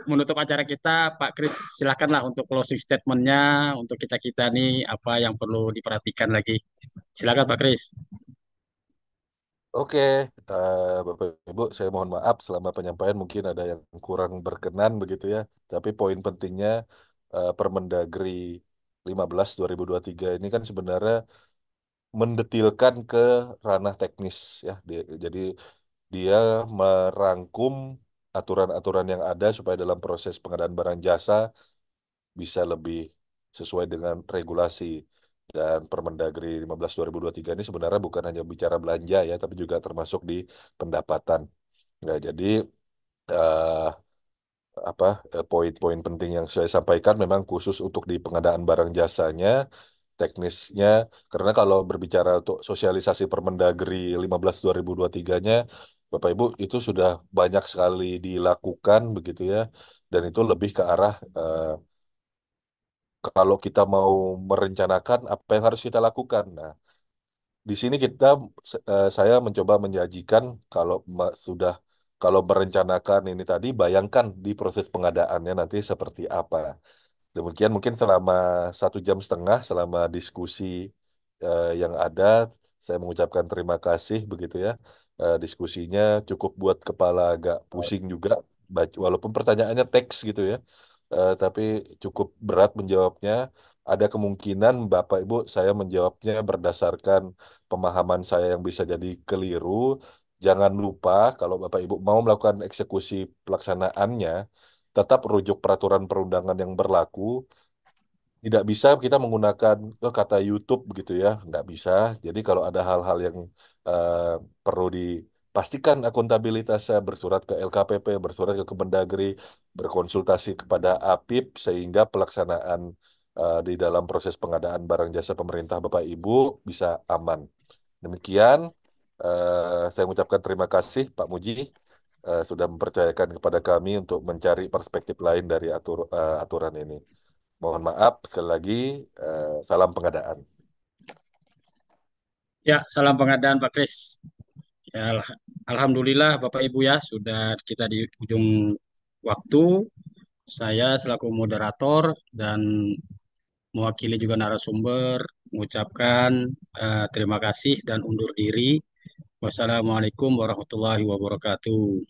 menutup acara kita, Pak Kris, silakanlah untuk closing statement-nya untuk kita-kita nih apa yang perlu diperhatikan lagi. Silakan Pak Kris. Oke, Bapak Ibu, saya mohon maaf selama penyampaian mungkin ada yang kurang berkenan begitu ya. Tapi poin pentingnya Permendagri 15 2023 ini kan sebenarnya mendetilkan ke ranah teknis ya. Jadi dia merangkum aturan-aturan yang ada supaya dalam proses pengadaan barang jasa bisa lebih sesuai dengan regulasi. Dan Permendagri 15 2023 ini sebenarnya bukan hanya bicara belanja ya, tapi juga termasuk di pendapatan. Nah, jadi eh, poin-poin penting yang saya sampaikan memang khusus untuk di pengadaan barang jasanya, teknisnya, karena kalau berbicara untuk sosialisasi Permendagri 15 2023-nya, Bapak Ibu itu sudah banyak sekali dilakukan begitu ya, dan itu lebih ke arah kalau kita mau merencanakan apa yang harus kita lakukan. Nah, di sini saya mencoba menjanjikan kalau sudah kalau merencanakan ini tadi, bayangkan di proses pengadaannya nanti seperti apa. Demikian mungkin selama 1 jam setengah selama diskusi yang ada, saya mengucapkan terima kasih begitu ya. Diskusinya cukup buat kepala agak pusing juga, walaupun pertanyaannya teks gitu ya. Tapi cukup berat menjawabnya. Ada kemungkinan Bapak Ibu saya menjawabnya berdasarkan pemahaman saya yang bisa jadi keliru. Jangan lupa kalau Bapak Ibu mau melakukan eksekusi pelaksanaannya, tetap rujuk peraturan perundangan yang berlaku. Tidak bisa kita menggunakan kata YouTube gitu ya, nggak bisa. Jadi kalau ada hal-hal yang eh, perlu dipastikan akuntabilitasnya, bersurat ke LKPP, bersurat ke Kemendagri, berkonsultasi kepada APIP sehingga pelaksanaan di dalam proses pengadaan barang jasa pemerintah Bapak Ibu bisa aman. Demikian, saya mengucapkan terima kasih Pak Muji sudah mempercayakan kepada kami untuk mencari perspektif lain dari aturan ini. Mohon maaf sekali lagi, salam pengadaan. Ya, salam pengadaan Pak Kris. Ya, Alhamdulillah Bapak Ibu ya, sudah kita di ujung waktu. Saya selaku moderator dan mewakili juga narasumber mengucapkan terima kasih dan undur diri. Wassalamualaikum warahmatullahi wabarakatuh.